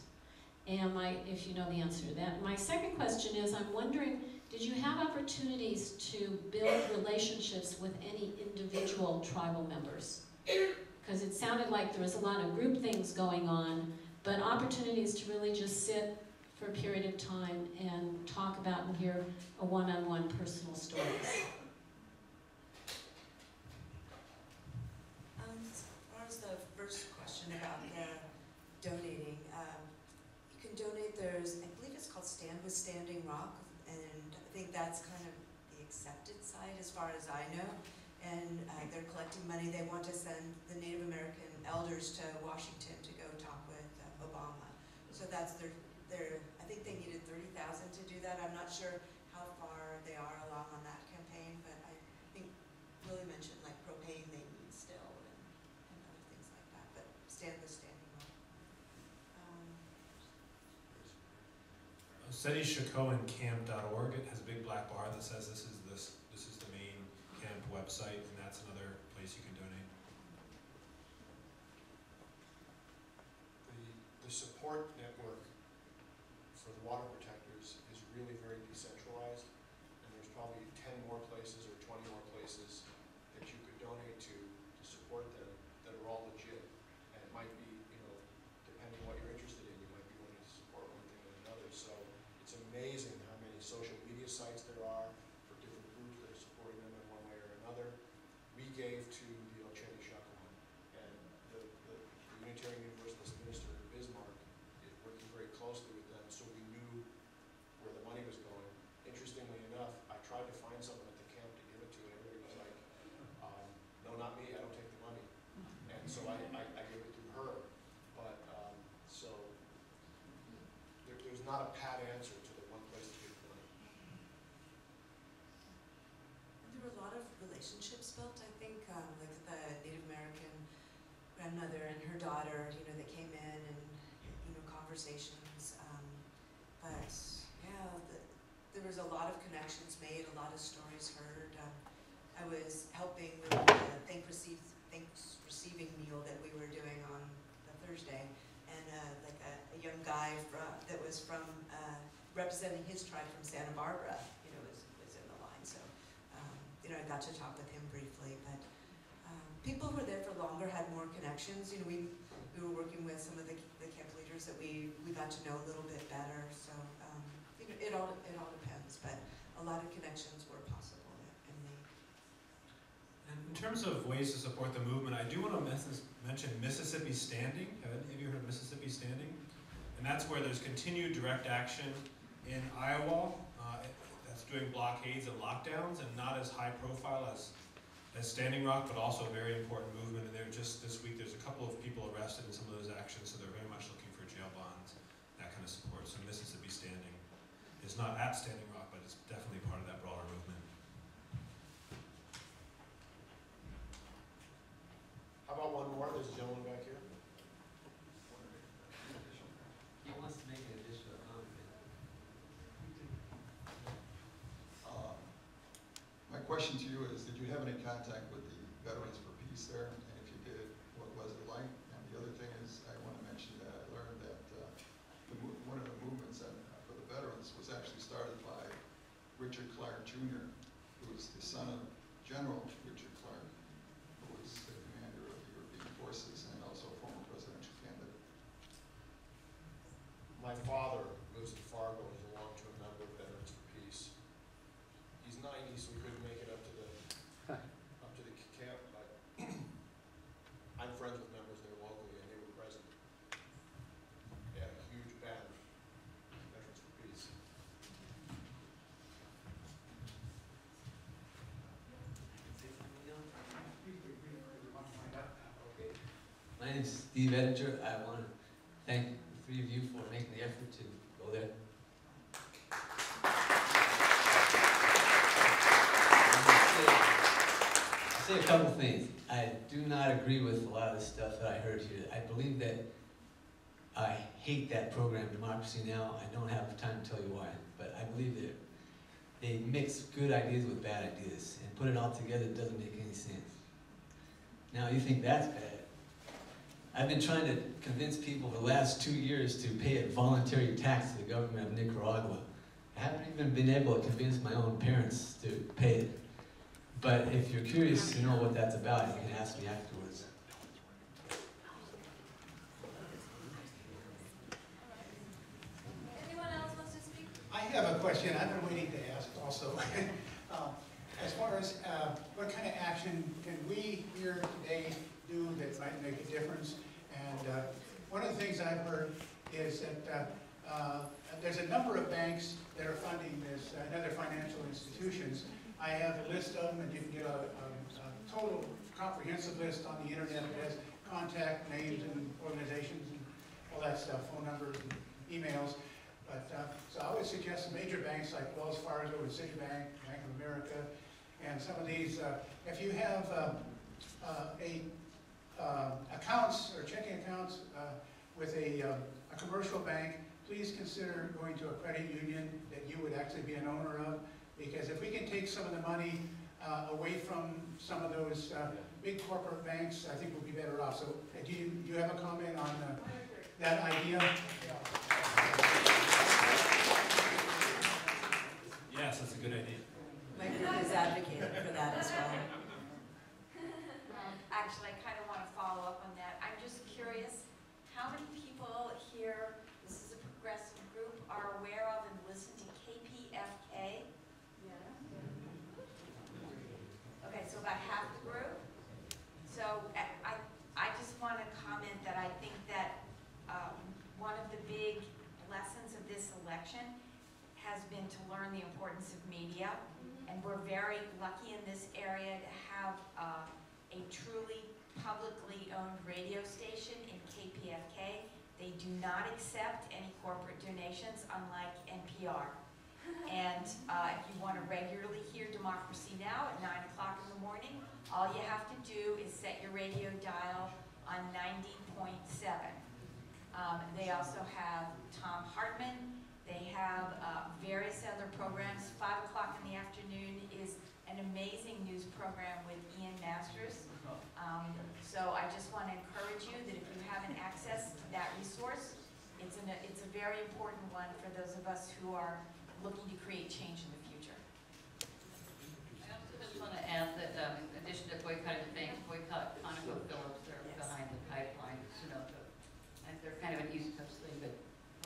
And if you know the answer to that. My second question is, I'm wondering, did you have opportunities to build relationships with any individual tribal members? Because it sounded like there was a lot of group things going on, but opportunities to really just sit for a period of time and talk about and hear a one-on-one personal stories. As far as the first question about the donating, you can donate. There's, I believe it's called Stand with Standing Rock, and I think that's kind of the accepted side as far as I know. And they're collecting money. They want to send the Native American elders to Washington to go talk with Obama. So that's their. I think they needed $30,000 to do that. I'm not sure how far they are along on that campaign, but I think Willie mentioned like propane they need still and other things like that. But Stand with Standing Rock. SetiShakoanCamp.org. It has a big black bar that says this is the main camp website, and that's another place you can donate. The support network for the water protectors is really very decentralized, and there's probably 10 more places or 20 more places that you could donate to support them that are all legit. And it might be, depending on what you're interested in, you might be willing to support one thing or another. So it's amazing how many social media sites there are for different groups that are supporting them in one way or another. We gave to the Ocheni Shakawan, and the Unitarian Universalist minister in Bismarck is working very closely with them, so we knew where the money was going. Interestingly enough, I tried to find someone at the camp to give it to, and everybody was like, no, not me, I don't take the money. And so I gave it to her. But, so there's not a pat answer to the one place to give the money. And there were a lot of relationships built, I think, like the Native American grandmother and her daughter, that came in and, conversations. But yeah, there was a lot of connections made, a lot of stories heard. I was helping with the thanks receiving meal that we were doing on the Thursday, and like a young guy that was from representing his tribe from Santa Barbara, was in the line. So I got to talk with him briefly, but people who were there for longer had more connections. We were working with some of the camp leaders that we got to know a little bit better. So it all depends, but a lot of connections were possible and made. And in terms of ways to support the movement, I do want to mention Mississippi Standing. Have any of you heard of Mississippi Standing? And that's where there's continued direct action in Iowa. That's doing blockades and lockdowns, and not as high profile as Standing Rock, but also a very important movement. And they're just this week, there's a couple of people arrested in some of those actions, so they're very much looking for jail bonds, that kind of support. So Mississippi Standing is not at Standing Rock, but it's definitely part of that broader movement. How about one more? There's a gentleman back here. He wants to make an additional comment. My question to you is, did you have any contact with the Veterans for Peace there? And if you did, what was it like? And the other thing is, I want to mention that I learned that one of the movements for the veterans was actually started by Richard Clark Jr., who was the son of General Richard Clark, who was the commander of the European forces and also a former presidential candidate. My father lives in Fargo. He's a long-term member of Veterans for Peace. He's 90, so he couldn't make it up to the camp, but I'm friends with members there locally, and they were present. They had a huge banner, Veterans for Peace. My name is Steve Edinger. I want to thank the three of you for making the effort to go there. I'll say a couple things. I do not agree with a lot of the stuff that I heard here. I believe that I hate that program, Democracy Now! I don't have time to tell you why, but I believe that they mix good ideas with bad ideas, and put it all together doesn't make any sense. Now, you think that's bad. I've been trying to convince people for the last 2 years to pay a voluntary tax to the government of Nicaragua. I haven't even been able to convince my own parents to pay it. But if you're curious to know what that's about, you can ask me afterwards. Anyone else wants to speak? I have a question I've been waiting to ask also. As far as what kind of action can we here today do that might make a difference? And one of the things I've heard is that there's a number of banks that are funding this and other financial institutions. I have a list of them, and you can get a total comprehensive list on the internet that has contact names and organizations and all that stuff, phone numbers and emails. But so I would suggest major banks like Wells Fargo and Citibank, Bank of America, and some of these, if you have accounts or checking accounts with a commercial bank, please consider going to a credit union that you would actually be an owner of, because if we can take some of the money away from some of those big corporate banks, I think we'll be better off. So do you have a comment on that idea? Yes, that's a good idea. My group is advocating for that as well. Actually, I kind of want to follow up on that. I'm just curious, how many people here, this is a progressive group, are aware of and listen to KPFK? Okay, so about half the group. So I just want to comment that I think that one of the big lessons of this election has been to learn the importance of media, and we're very lucky in this area to have a truly publicly owned radio station in KPFK. They do not accept any corporate donations, unlike NPR. And if you want to regularly hear Democracy Now! At 9 o'clock in the morning, all you have to do is set your radio dial on 90.7. They also have Tom Hartman. They have various other programs. 5 o'clock in the afternoon is an amazing news program with Ian Masters. So I just want to encourage you that if you haven't access to that resource, it's a very important one for those of us who are looking to create change in the future. I also just want to add that in addition to boycotting the banks, boycott Conejo Phillips, they're behind the pipeline, and they're kind of an East Coast thing, but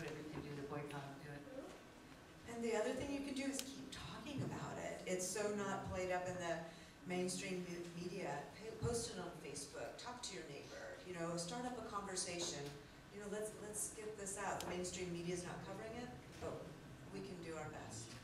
whatever you can do to boycott them, do it. And the other thing you can do is keep talking about it. It's so not played up in the mainstream media. Post it on Facebook, talk to your neighbor, start up a conversation. let's get this out. The mainstream media is not covering it, but we can do our best.